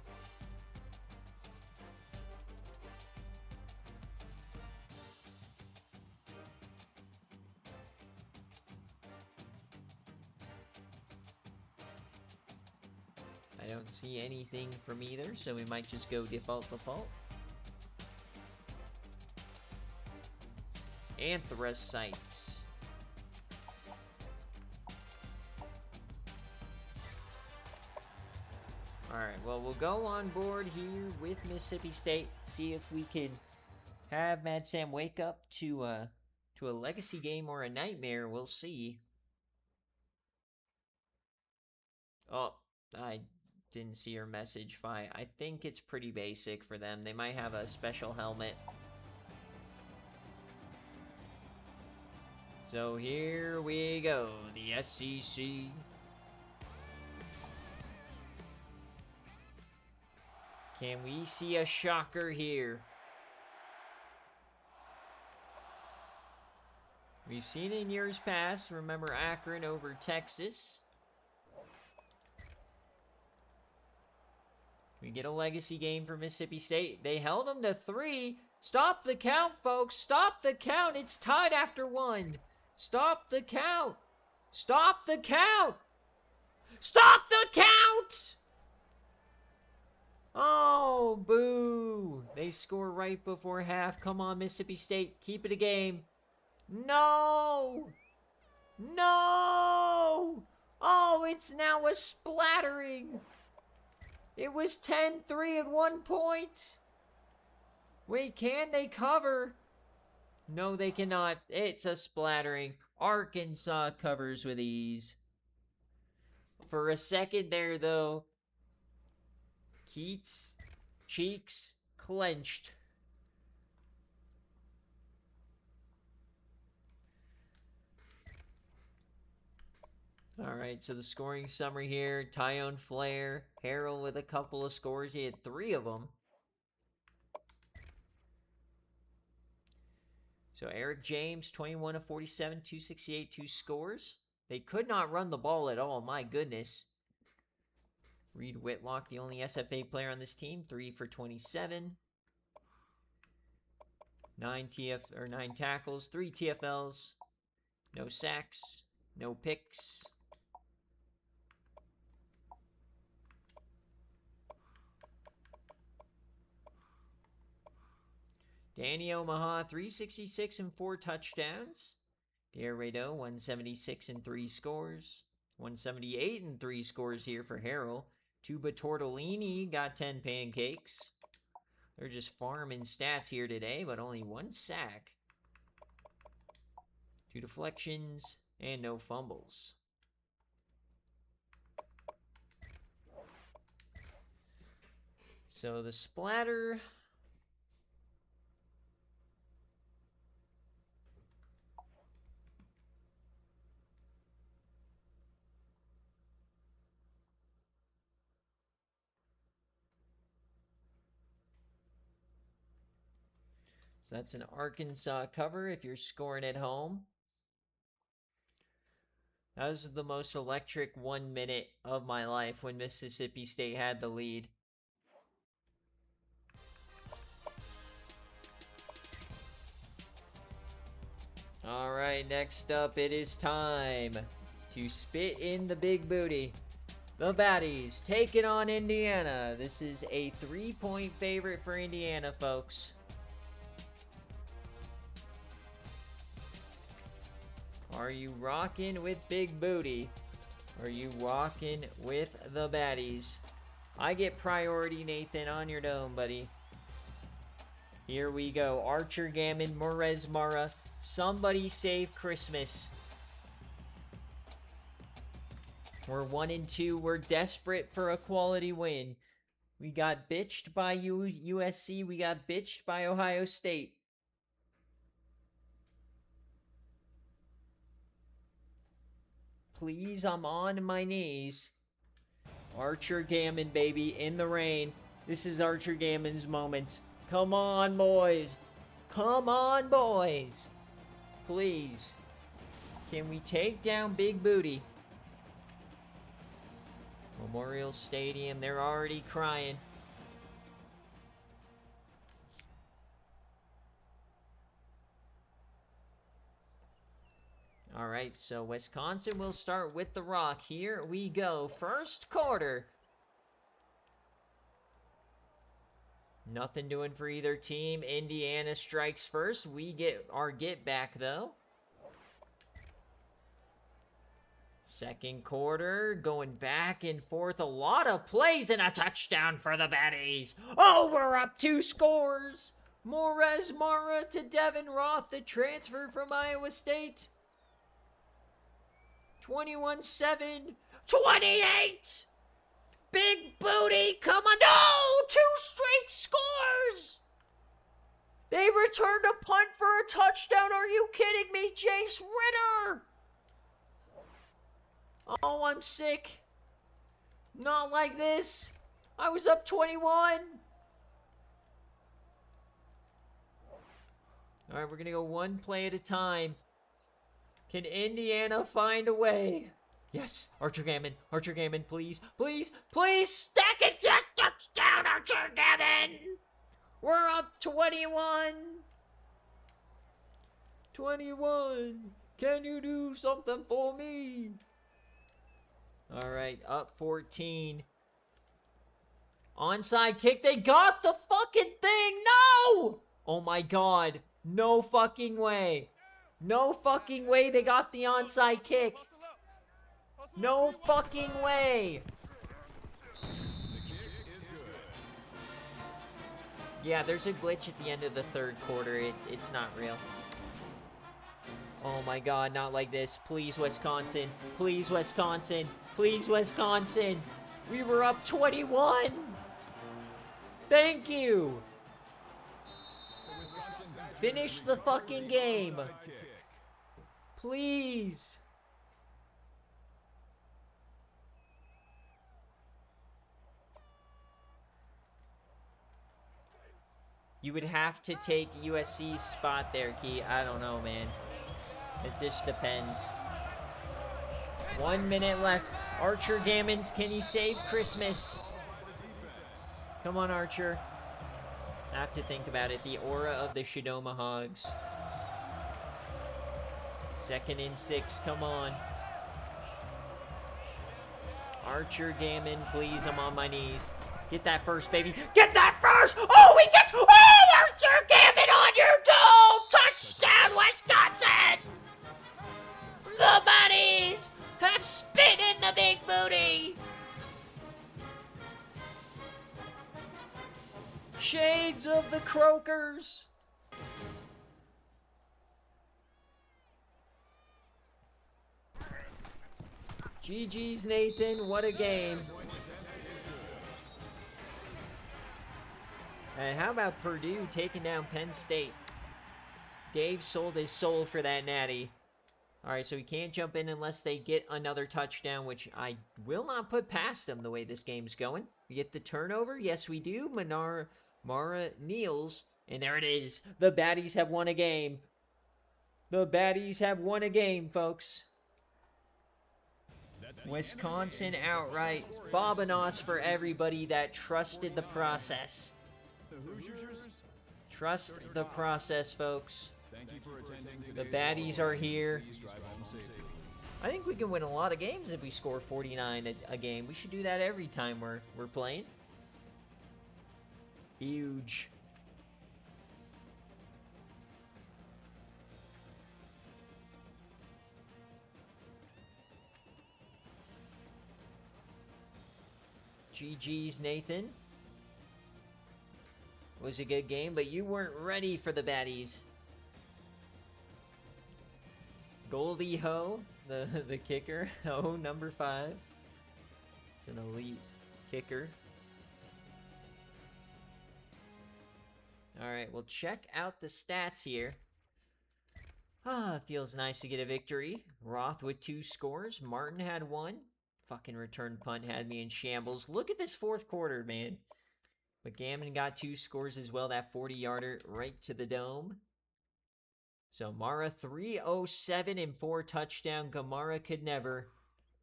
I don't see anything from either, so we might just go default. Anthracite. Alright, well, we'll go on board here with Mississippi State. See if we can have Mad Sam wake up to a legacy game or a nightmare. We'll see. Oh, I didn't see her message. Fine. I think it's pretty basic for them. They might have a special helmet. So here we go. The SEC. Can we see a shocker here? We've seen it in years past. Remember Akron over Texas. We get a legacy game for Mississippi State. They held them to 3. Stop the count, folks. Stop the count. It's tied after 1. Stop the count. Stop the count. Stop the count. Oh, boo. They score right before half. Come on, Mississippi State. Keep it a game. No. No. Oh, it's now a splattering. It was 10-3 at one point. Wait, can they cover? No, they cannot. It's a splattering. Arkansas covers with ease. For a second there, though, Keats' cheeks clenched. All right, so the scoring summary here. Tyone Flair, Harrell with a couple of scores. He had 3 of them. So Eric James, 21 of 47, 268, 2 scores. They could not run the ball at all, my goodness. Reed Whitlock, the only SFA player on this team, 3 for 27. 9 tackles, 3 TFLs, no sacks, no picks. Danny Omaha, 366 and 4 touchdowns. Dare Rado, 176 and 3 scores. 178 and 3 scores here for Harrell. Tuba Tortellini got 10 pancakes. They're just farming stats here today, but only 1 sack. 2 deflections and no fumbles. So the splatter... So that's an Arkansas cover if you're scoring at home. That was the most electric 1 minute of my life when Mississippi State had the lead. All right, next up, it is time to spit in the big booty. The Baddies taking on Indiana. This is a 3-point favorite for Indiana, folks. Are you rocking with Big Booty? Are you rocking with the Baddies? I get priority, Nathan, on your dome, buddy. Here we go. Archer Gammon, Morez Mara. Somebody save Christmas. We're 1-2. We're desperate for a quality win. We got bitched by USC. We got bitched by Ohio State. Please, I'm on my knees. Archer Gammon, baby, in the rain. This is Archer Gammon's moment. Come on, boys. Come on, boys. Please. Can we take down Big Booty? Memorial Stadium, they're already crying. All right, so Wisconsin will start with the rock. Here we go. First quarter. Nothing doing for either team. Indiana strikes first. We get our get back, though. Second quarter, going back and forth. A lot of plays and a touchdown for the Baddies. Oh, we're up 2 scores. Morez Mara to Devin Roth, the transfer from Iowa State. 21-7. 28! Big booty, come on. No! 2 straight scores! They returned a punt for a touchdown. Are you kidding me? Jace Ritter! Oh, I'm sick. Not like this. I was up 21. All right, we're going to go one play at a time. Can Indiana find a way? Yes, Archer Gammon, please, please, please, stack it, just touchdown, Archer Gammon! We're up 21. 21. Can you do something for me? All right, up 14. Onside kick, they got the fucking thing, no! Oh my God, no fucking way. No fucking way they got the onside kick. No fucking way. Yeah, there's a glitch at the end of the third quarter. It's not real. Oh my God, not like this. Please, Wisconsin. Please, Wisconsin. Please, Wisconsin. We were up 21. Thank you. Finish the fucking game. Please. You would have to take USC's spot there, Key. I don't know, man. It just depends. 1 minute left. Archer Gammons, can you save Christmas? Come on, Archer. I have to think about it. The aura of the Shadoma Hogs. 2nd and 6, come on. Archer Gammon, please, I'm on my knees. Get that first, baby. Get that first! Oh, we get... Oh, Archer Gammon on your goal! Touchdown, Wisconsin! The Buddies have spit in the big booty! Shades of the Croakers! GG's, Nathan. What a game. And how about Purdue taking down Penn State? Dave sold his soul for that natty. All right, so he can't jump in unless they get another touchdown, which I will not put past them the way this game's going. We get the turnover. Yes, we do. Mara kneels, and there it is. The Baddies have won a game. The Baddies have won a game, folks. Wisconsin outright. Bobanos for everybody that trusted the process. Trust the process, folks. The Baddies are here. I think we can win a lot of games if we score 49 a game. We should do that every time we're playing. Huge. GG's, Nathan. It was a good game, but you weren't ready for the Baddies. Goldie Ho, the kicker. Oh, number 5. It's an elite kicker. All right, we'll check out the stats here. It feels nice to get a victory. Roth with 2 scores. Martin had 1. Fucking return punt had me in shambles. Look at this fourth quarter, man. But Gammon got 2 scores as well. That 40-yarder right to the dome. So Mara 307 and 4 touchdown. Gamara could never.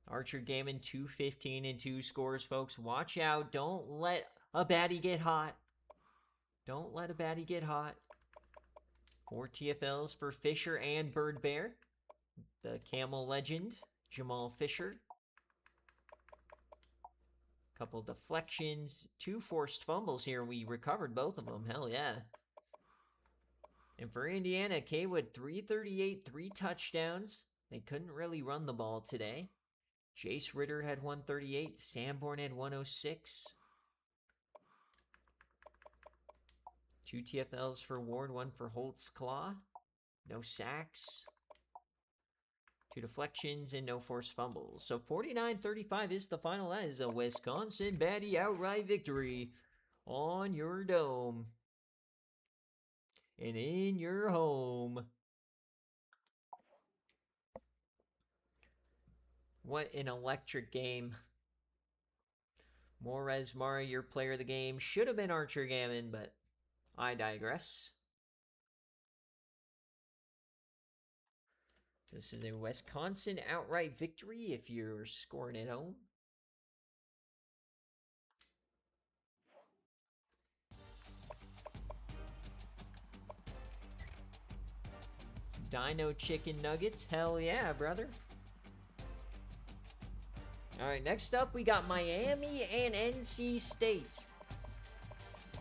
Archer Gammon 215 and 2 scores, folks. Watch out. Don't let a baddie get hot. Don't let a baddie get hot. 4 TFLs for Fisher and Bird Bear. The Camel legend, Jamal Fisher. Couple deflections. 2 forced fumbles here. We recovered both of them. Hell yeah. And for Indiana, Kaywood 338, 3 touchdowns. They couldn't really run the ball today. Jace Ritter had 138. Sanborn had 106. 2 TFLs for Ward, 1 for Holtzclaw. No sacks. 2 deflections and no forced fumbles. So 49-35 is the final. That is a Wisconsin baddie outright victory on your dome and in your home. What an electric game. Morez Mara, your player of the game. Should have been Archer Gammon, but I digress. This is a Wisconsin outright victory if you're scoring at home. Dino Chicken Nuggets. Hell yeah, brother. All right, next up, we got Miami and NC State.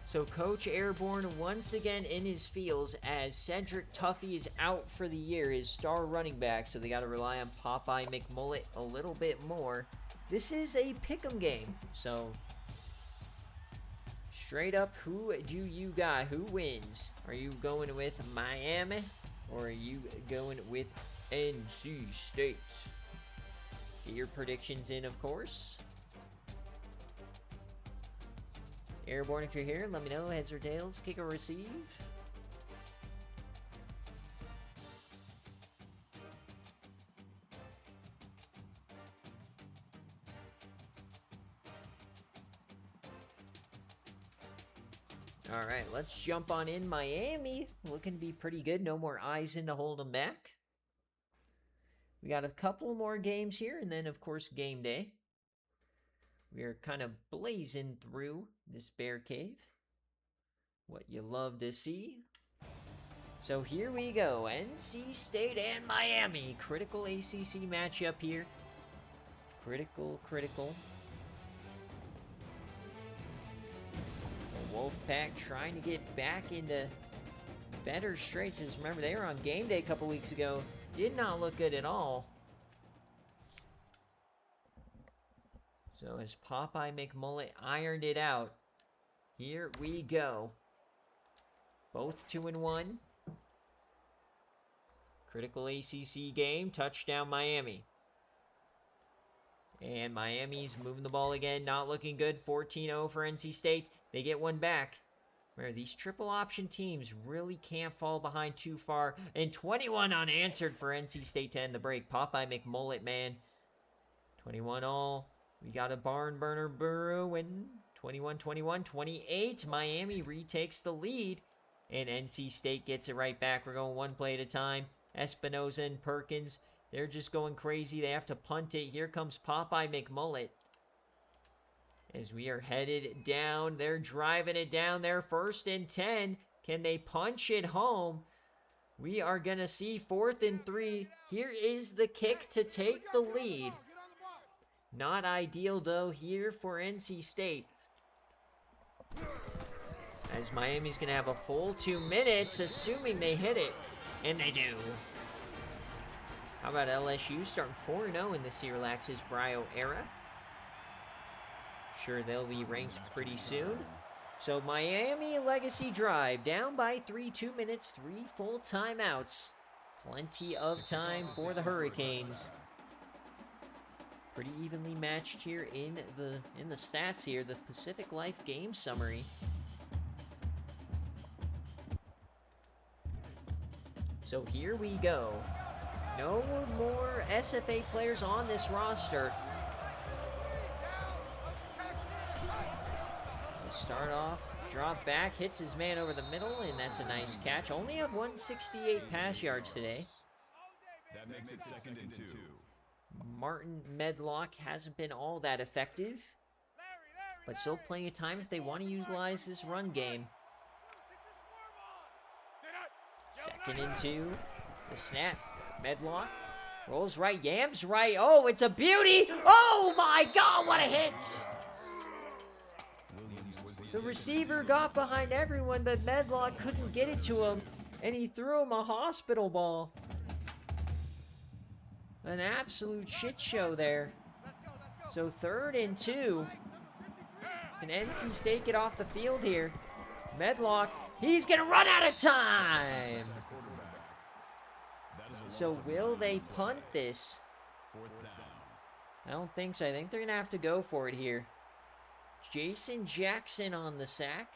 So Coach Airborne once again in his feels as Cedric Tuffy is out for the year, his star running back. So they got to rely on Popeye McMullet a little bit more. This is a pick'em game. So straight up, who do you got? Who wins? Are you going with Miami or are you going with NC State? Get your predictions in, of course. Airborne, if you're here, let me know. Heads or tails, kick or receive. All right, let's jump on in. Miami looking to be pretty good. No more eyes in to hold them back. We got a couple more games here, and then, of course, game day. We are kind of blazing through this BearCave. What you love to see. So here we go. NC State and Miami. Critical ACC matchup here. Critical. The Wolfpack trying to get back into better straights. As remember, they were on game day a couple weeks ago. Did not look good at all. So as Popeye McMullet ironed it out, here we go. Both 2-1. Critical ACC game, touchdown Miami. And Miami's moving the ball again, not looking good. 14-0 for NC State. They get one back. Where these triple option teams really can't fall behind too far. And 21 unanswered for NC State to end the break. Popeye McMullet, man. 21 all. We got a barn burner brewing. 21-21, 28. Miami retakes the lead. And NC State gets it right back. We're going one play at a time. Espinoza and Perkins, they're just going crazy. They have to punt it. Here comes Popeye McMullet. As we are headed down, they're driving it down there. 1st and 10. Can they punch it home? We are going to see 4th and 3. Here is the kick to take the lead. Not ideal, though, here for NC State. As Miami's going to have a full 2 minutes, assuming they hit it. And they do. How about LSU starting 4-0 in the Sierlax's Brio era? Sure, they'll be ranked pretty soon. So Miami Legacy Drive down by 3, 2 minutes, 3 full timeouts. Plenty of time for the Hurricanes. Pretty evenly matched here in the stats here, the Pacific Life game summary. So here we go. No more SFA players on this roster. Start off, drop back, hits his man over the middle, and that's a nice catch. Only have 168 pass yards today. That makes it 2nd and 2. Martin Medlock hasn't been all that effective, but still plenty of time if they want to utilize this run game. 2nd and 2. The snap. Medlock rolls right, yams right. Oh, it's a beauty. Oh my God, what a hit. The receiver got behind everyone, but Medlock couldn't get it to him, and he threw him a hospital ball. An absolute shit show there. So 3rd and 2. Can NC State get off the field here? Medlock, he's going to run out of time. So will they punt this? I don't think so. I think they're going to have to go for it here. Jason Jackson on the sack.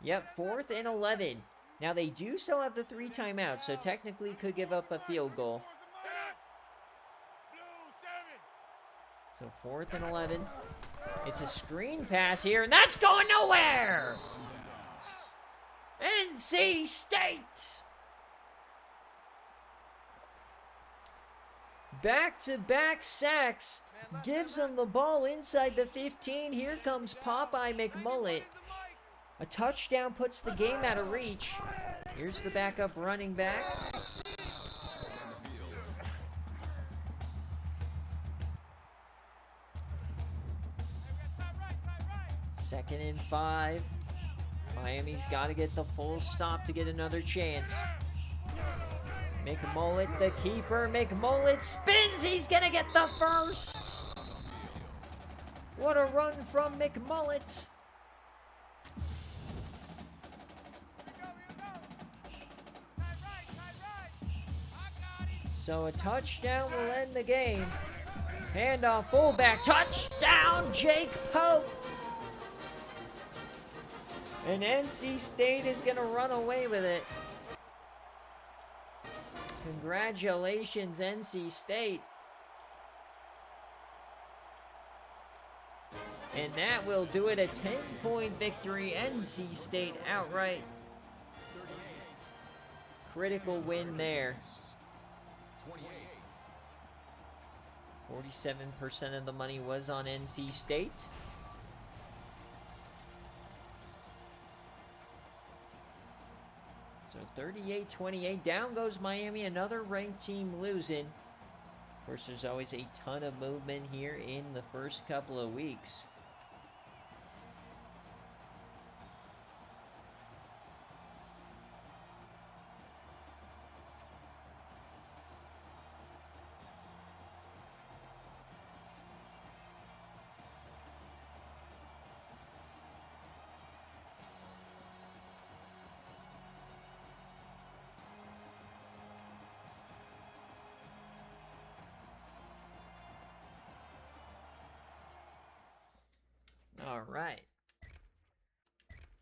Yep, 4th and 11. Now they do still have the 3 timeouts, so technically could give up a field goal. So 4th and 11. It's a screen pass here, and that's going nowhere! NC State! Back-to-back sacks. Gives them the ball inside the 15. Here comes Popeye McMullet. A touchdown puts the game out of reach. Here's the backup running back. Second and 5. Miami's got to get the full stop to get another chance. McMullet, the keeper. McMullet spins. He's going to get the first. What a run from McMullet. So a touchdown will end the game. Handoff, fullback, touchdown, Jake Pope. And NC State is going to run away with it. Congratulations, NC State. And that will do it, a 10-point victory. NC State outright. Critical win there. 47% of the money was on NC State. So 38-28, down goes Miami, another ranked team losing. Of course, there's always a ton of movement here in the first couple of weeks. All right.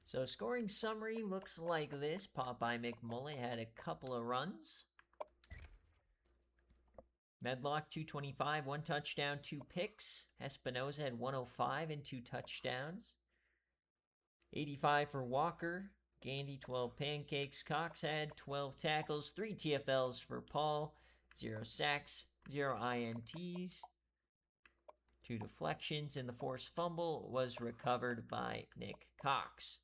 So scoring summary looks like this. Popeye McMullet had a couple of runs. Medlock 225, 1 touchdown, 2 picks. Espinoza had 105 and 2 touchdowns. 85 for Walker. Gandy 12 pancakes. Cox had 12 tackles, 3 TFLs for Paul, 0 sacks, 0 INTs. 2 deflections, and the forced fumble was recovered by Nick Cox.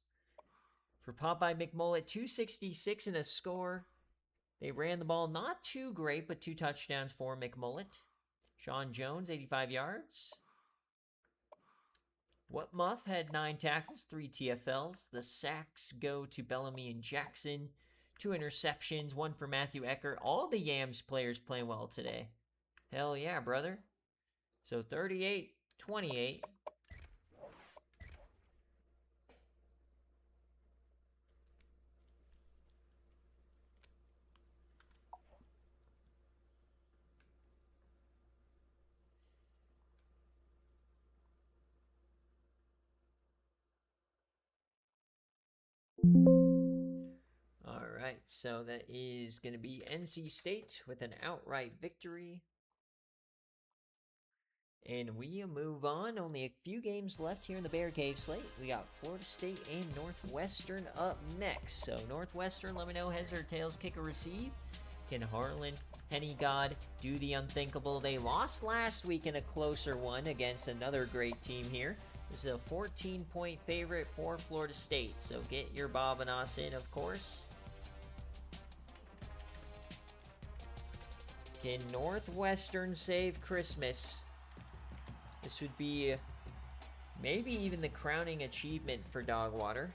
For Popeye McMullet, 266 and a score. They ran the ball not too great, but 2 touchdowns for McMullet. Sean Jones, 85 yards. What Muff had 9 tackles, 3 TFLs. The sacks go to Bellamy and Jackson. 2 interceptions, 1 for Matthew Eckert. All the Yams players playing well today. Hell yeah, brother. So 38-28. All right, so that is going to be NC State with an outright victory. And we move on. Only a few games left here in the BearCave slate. We got Florida State and Northwestern up next. So Northwestern, let me know, heads or tails, kick or receive. Can Harlan Pennygod do the unthinkable? They lost last week in a closer one against another great team here. This is a 14-point favorite for Florida State. So get your Bob and Us in, of course. Can Northwestern save Christmas? This would be maybe even the crowning achievement for Dogwater.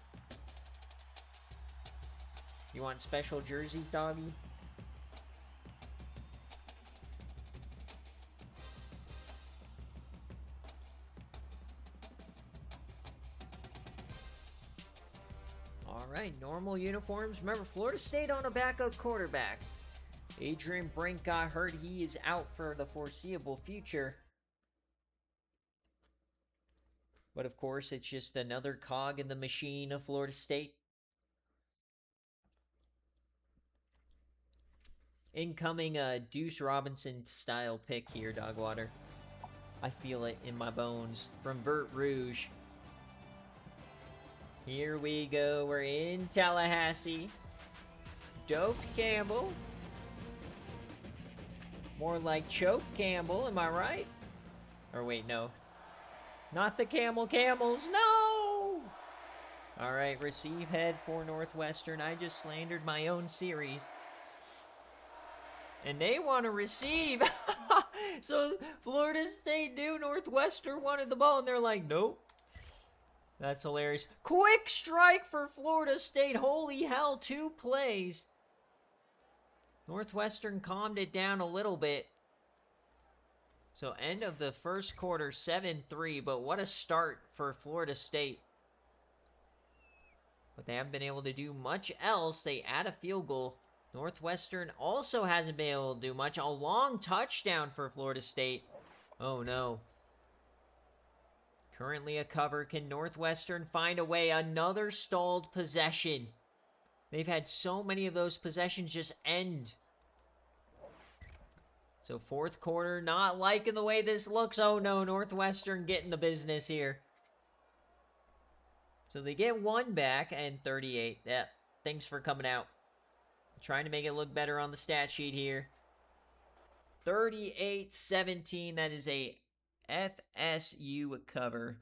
You want special jerseys, doggy? All right, normal uniforms. Remember, Florida State on a backup quarterback. Adrian Brink got hurt. He is out for the foreseeable future. But of course, it's just another cog in the machine of Florida State. Incoming Deuce Robinson style pick here, Dogwater. I feel it in my bones. From Vert Rouge. Here we go. We're in Tallahassee. Dope Campbell. More like Choke Campbell, am I right? Or wait, no. Not the Camels, no! Alright, receive head for Northwestern. I just slandered my own series. And they want to receive. So Florida State knew Northwestern wanted the ball, and they're like, nope. That's hilarious. Quick strike for Florida State. Holy hell, 2 plays. Northwestern calmed it down a little bit. So end of the first quarter, 7-3. But what a start for Florida State. But they haven't been able to do much else. They add a field goal. Northwestern also hasn't been able to do much. A long touchdown for Florida State. Oh no. Currently a cover. Can Northwestern find a way? Another stalled possession. They've had so many of those possessions just end. So fourth quarter, not liking the way this looks. Oh no, Northwestern getting the business here. So they get 1 back and 38. Yeah, thanks for coming out. Trying to make it look better on the stat sheet here. 38-17. That is a FSU cover.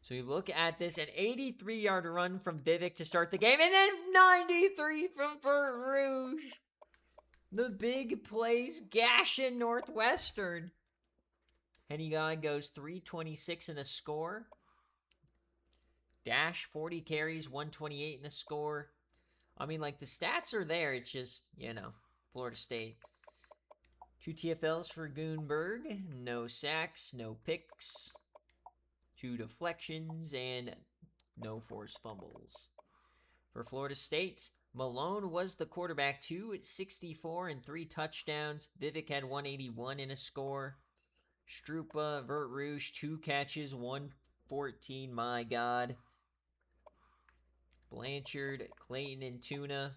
So you look at this, an 83-yard run from Vivek to start the game, and then 93 from Vert Rouge. The big plays gashing Northwestern. Hennigan goes 326 in a score. Dash 40 carries, 128 in a score. I mean, like, the stats are there. It's just, you know, Florida State. 2 TFLs for Goonberg. No sacks, no picks. 2 deflections, and no forced fumbles. For Florida State, Malone was the quarterback, 264 and 3 touchdowns. Vivek had 181 in a score. Strupa, Vert Rouge, 2 catches, 114, my God. Blanchard, Clayton, and Tuna,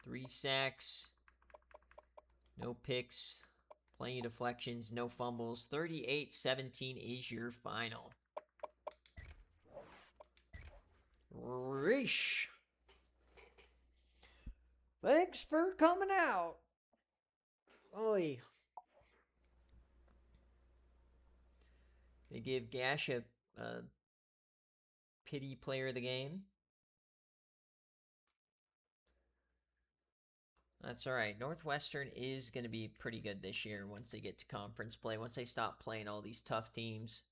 3 sacks. No picks, plenty of deflections, no fumbles. 38-17 is your final. Reesh. Thanks for coming out. Oy. They give Gash a pity player of the game. That's all right. Northwestern is going to be pretty good this year once they get to conference play, once they stop playing all these tough teams.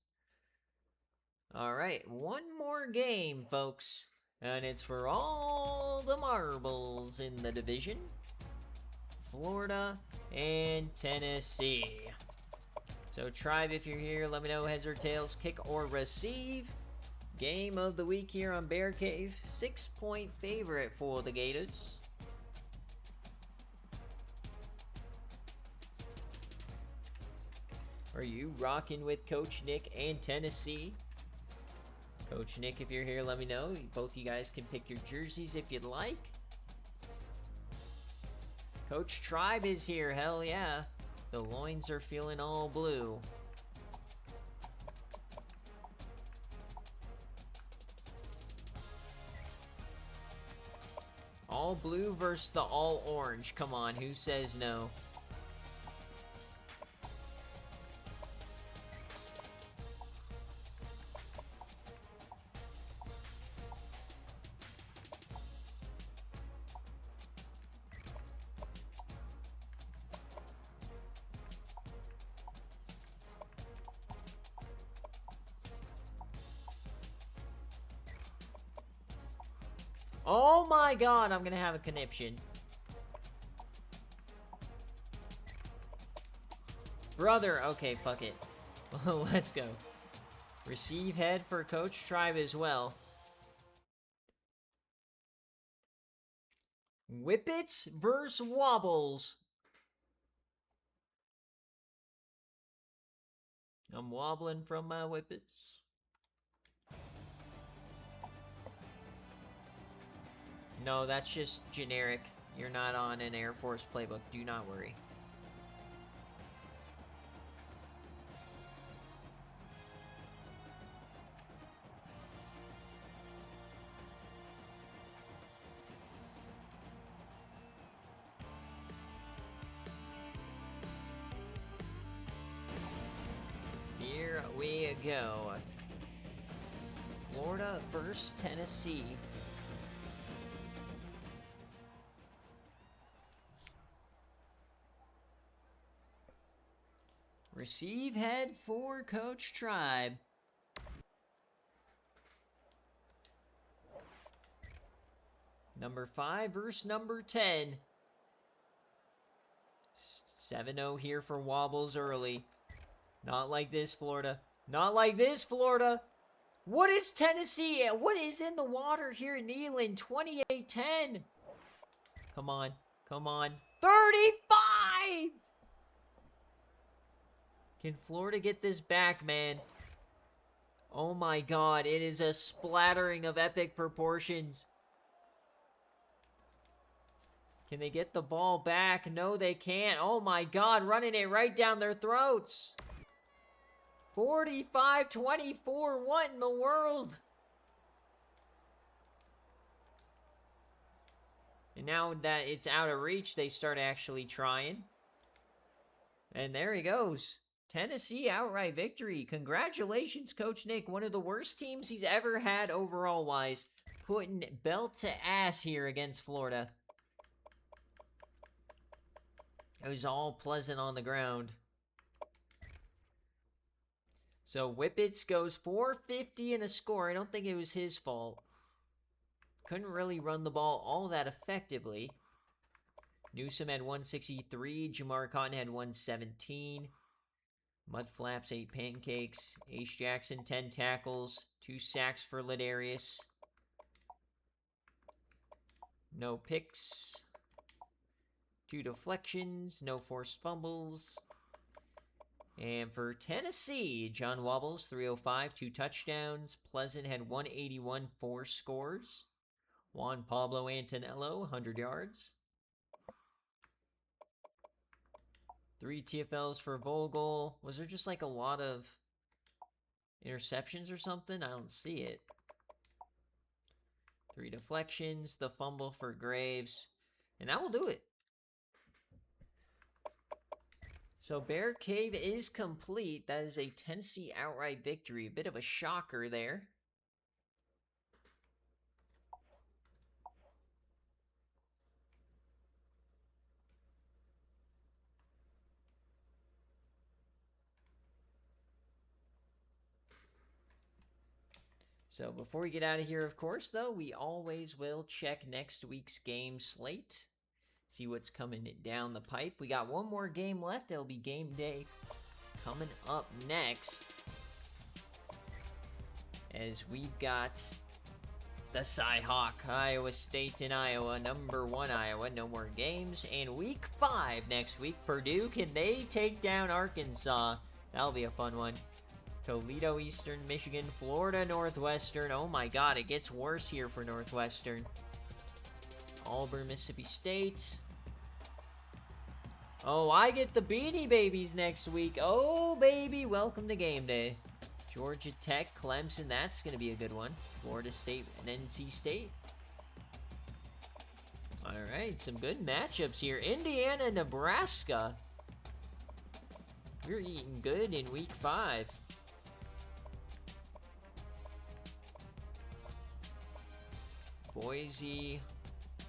All right, one more game, folks, and it's for all the marbles in the division. Florida and Tennessee. So, Tribe, if you're here, let me know heads or tails, kick or receive. Game of the week here on BearCave. 6-point favorite for the Gators. Are you rocking with Coach Nick and Tennessee? Coach Nick, if you're here, let me know. Both you guys can pick your jerseys if you'd like. Coach Tribe is here. Hell yeah. The loins are feeling all blue. All blue versus the all orange. Come on, who says no? Oh my God, I'm gonna have a conniption. Brother. Okay, fuck it. Let's go. Receive head for Coach Tribe as well. Whippets versus Wobbles. I'm wobbling from my Whippets. No, that's just generic. You're not on an Air Force playbook. Do not worry. Here we go. Florida versus Tennessee. Receive head for Coach Tribe. Number 5 versus number 10. 7-0 here for Wobbles early. Not like this, Florida. Not like this, Florida. What is Tennessee? What is in the water here in Neyland? 28-10. Come on. Come on. 35! Can Florida get this back, man? Oh my god, it is a splattering of epic proportions. Can they get the ball back? No, they can't. Oh my god, running it right down their throats. 45-24, what in the world? And now that it's out of reach, they start actually trying. And there he goes. Tennessee outright victory. Congratulations, Coach Nick. One of the worst teams he's ever had overall-wise. Putting belt to ass here against Florida. It was all pleasant on the ground. So Whippets goes 450 and a score. I don't think it was his fault. Couldn't really run the ball all that effectively. Newsom had 163. Jamar Cotton had 117. Mudflaps, 8 pancakes. Ace Jackson, 10 tackles. 2 sacks for Ladarius. No picks. 2 deflections. No forced fumbles. And for Tennessee, John Wobbles, 305, 2 touchdowns. Pleasant had 181, 4 scores. Juan Pablo Antonello, 100 yards. 3 TFLs for Vogel. Was there just like a lot of interceptions or something? I don't see it. 3 deflections, the fumble for Graves. And that will do it. So BearCave is complete. That is a Tennessee outright victory. A bit of a shocker there. So before we get out of here, of course, though, we always will check next week's game slate. See what's coming down the pipe. We got one more game left. It'll be game day coming up next. As we've got the Cyhawk, Iowa State and Iowa, number 1 Iowa, no more games. And week 5 next week, Purdue, can they take down Arkansas? That'll be a fun one. Toledo, Eastern Michigan, Florida, Northwestern. Oh my god, it gets worse here for Northwestern. Auburn, Mississippi State. Oh, I get the Beanie Babies next week. Oh, baby, welcome to game day. Georgia Tech, Clemson, that's going to be a good one. Florida State and NC State. All right, some good matchups here. Indiana, Nebraska. We're eating good in week 5. Boise,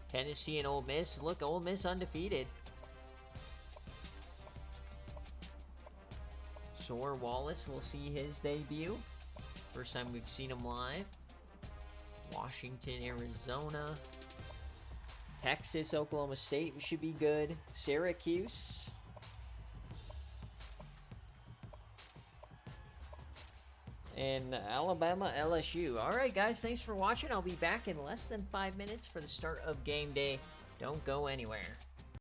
Tennessee, and Ole Miss. Look, Ole Miss undefeated. Soar Wallace will see his debut. First time we've seen him live. Washington, Arizona. Texas, Oklahoma State should be good. Syracuse. and Alabama LSU. All right, guys, thanks for watching. I'll be back in less than 5 minutes for the start of game day. Don't go anywhere.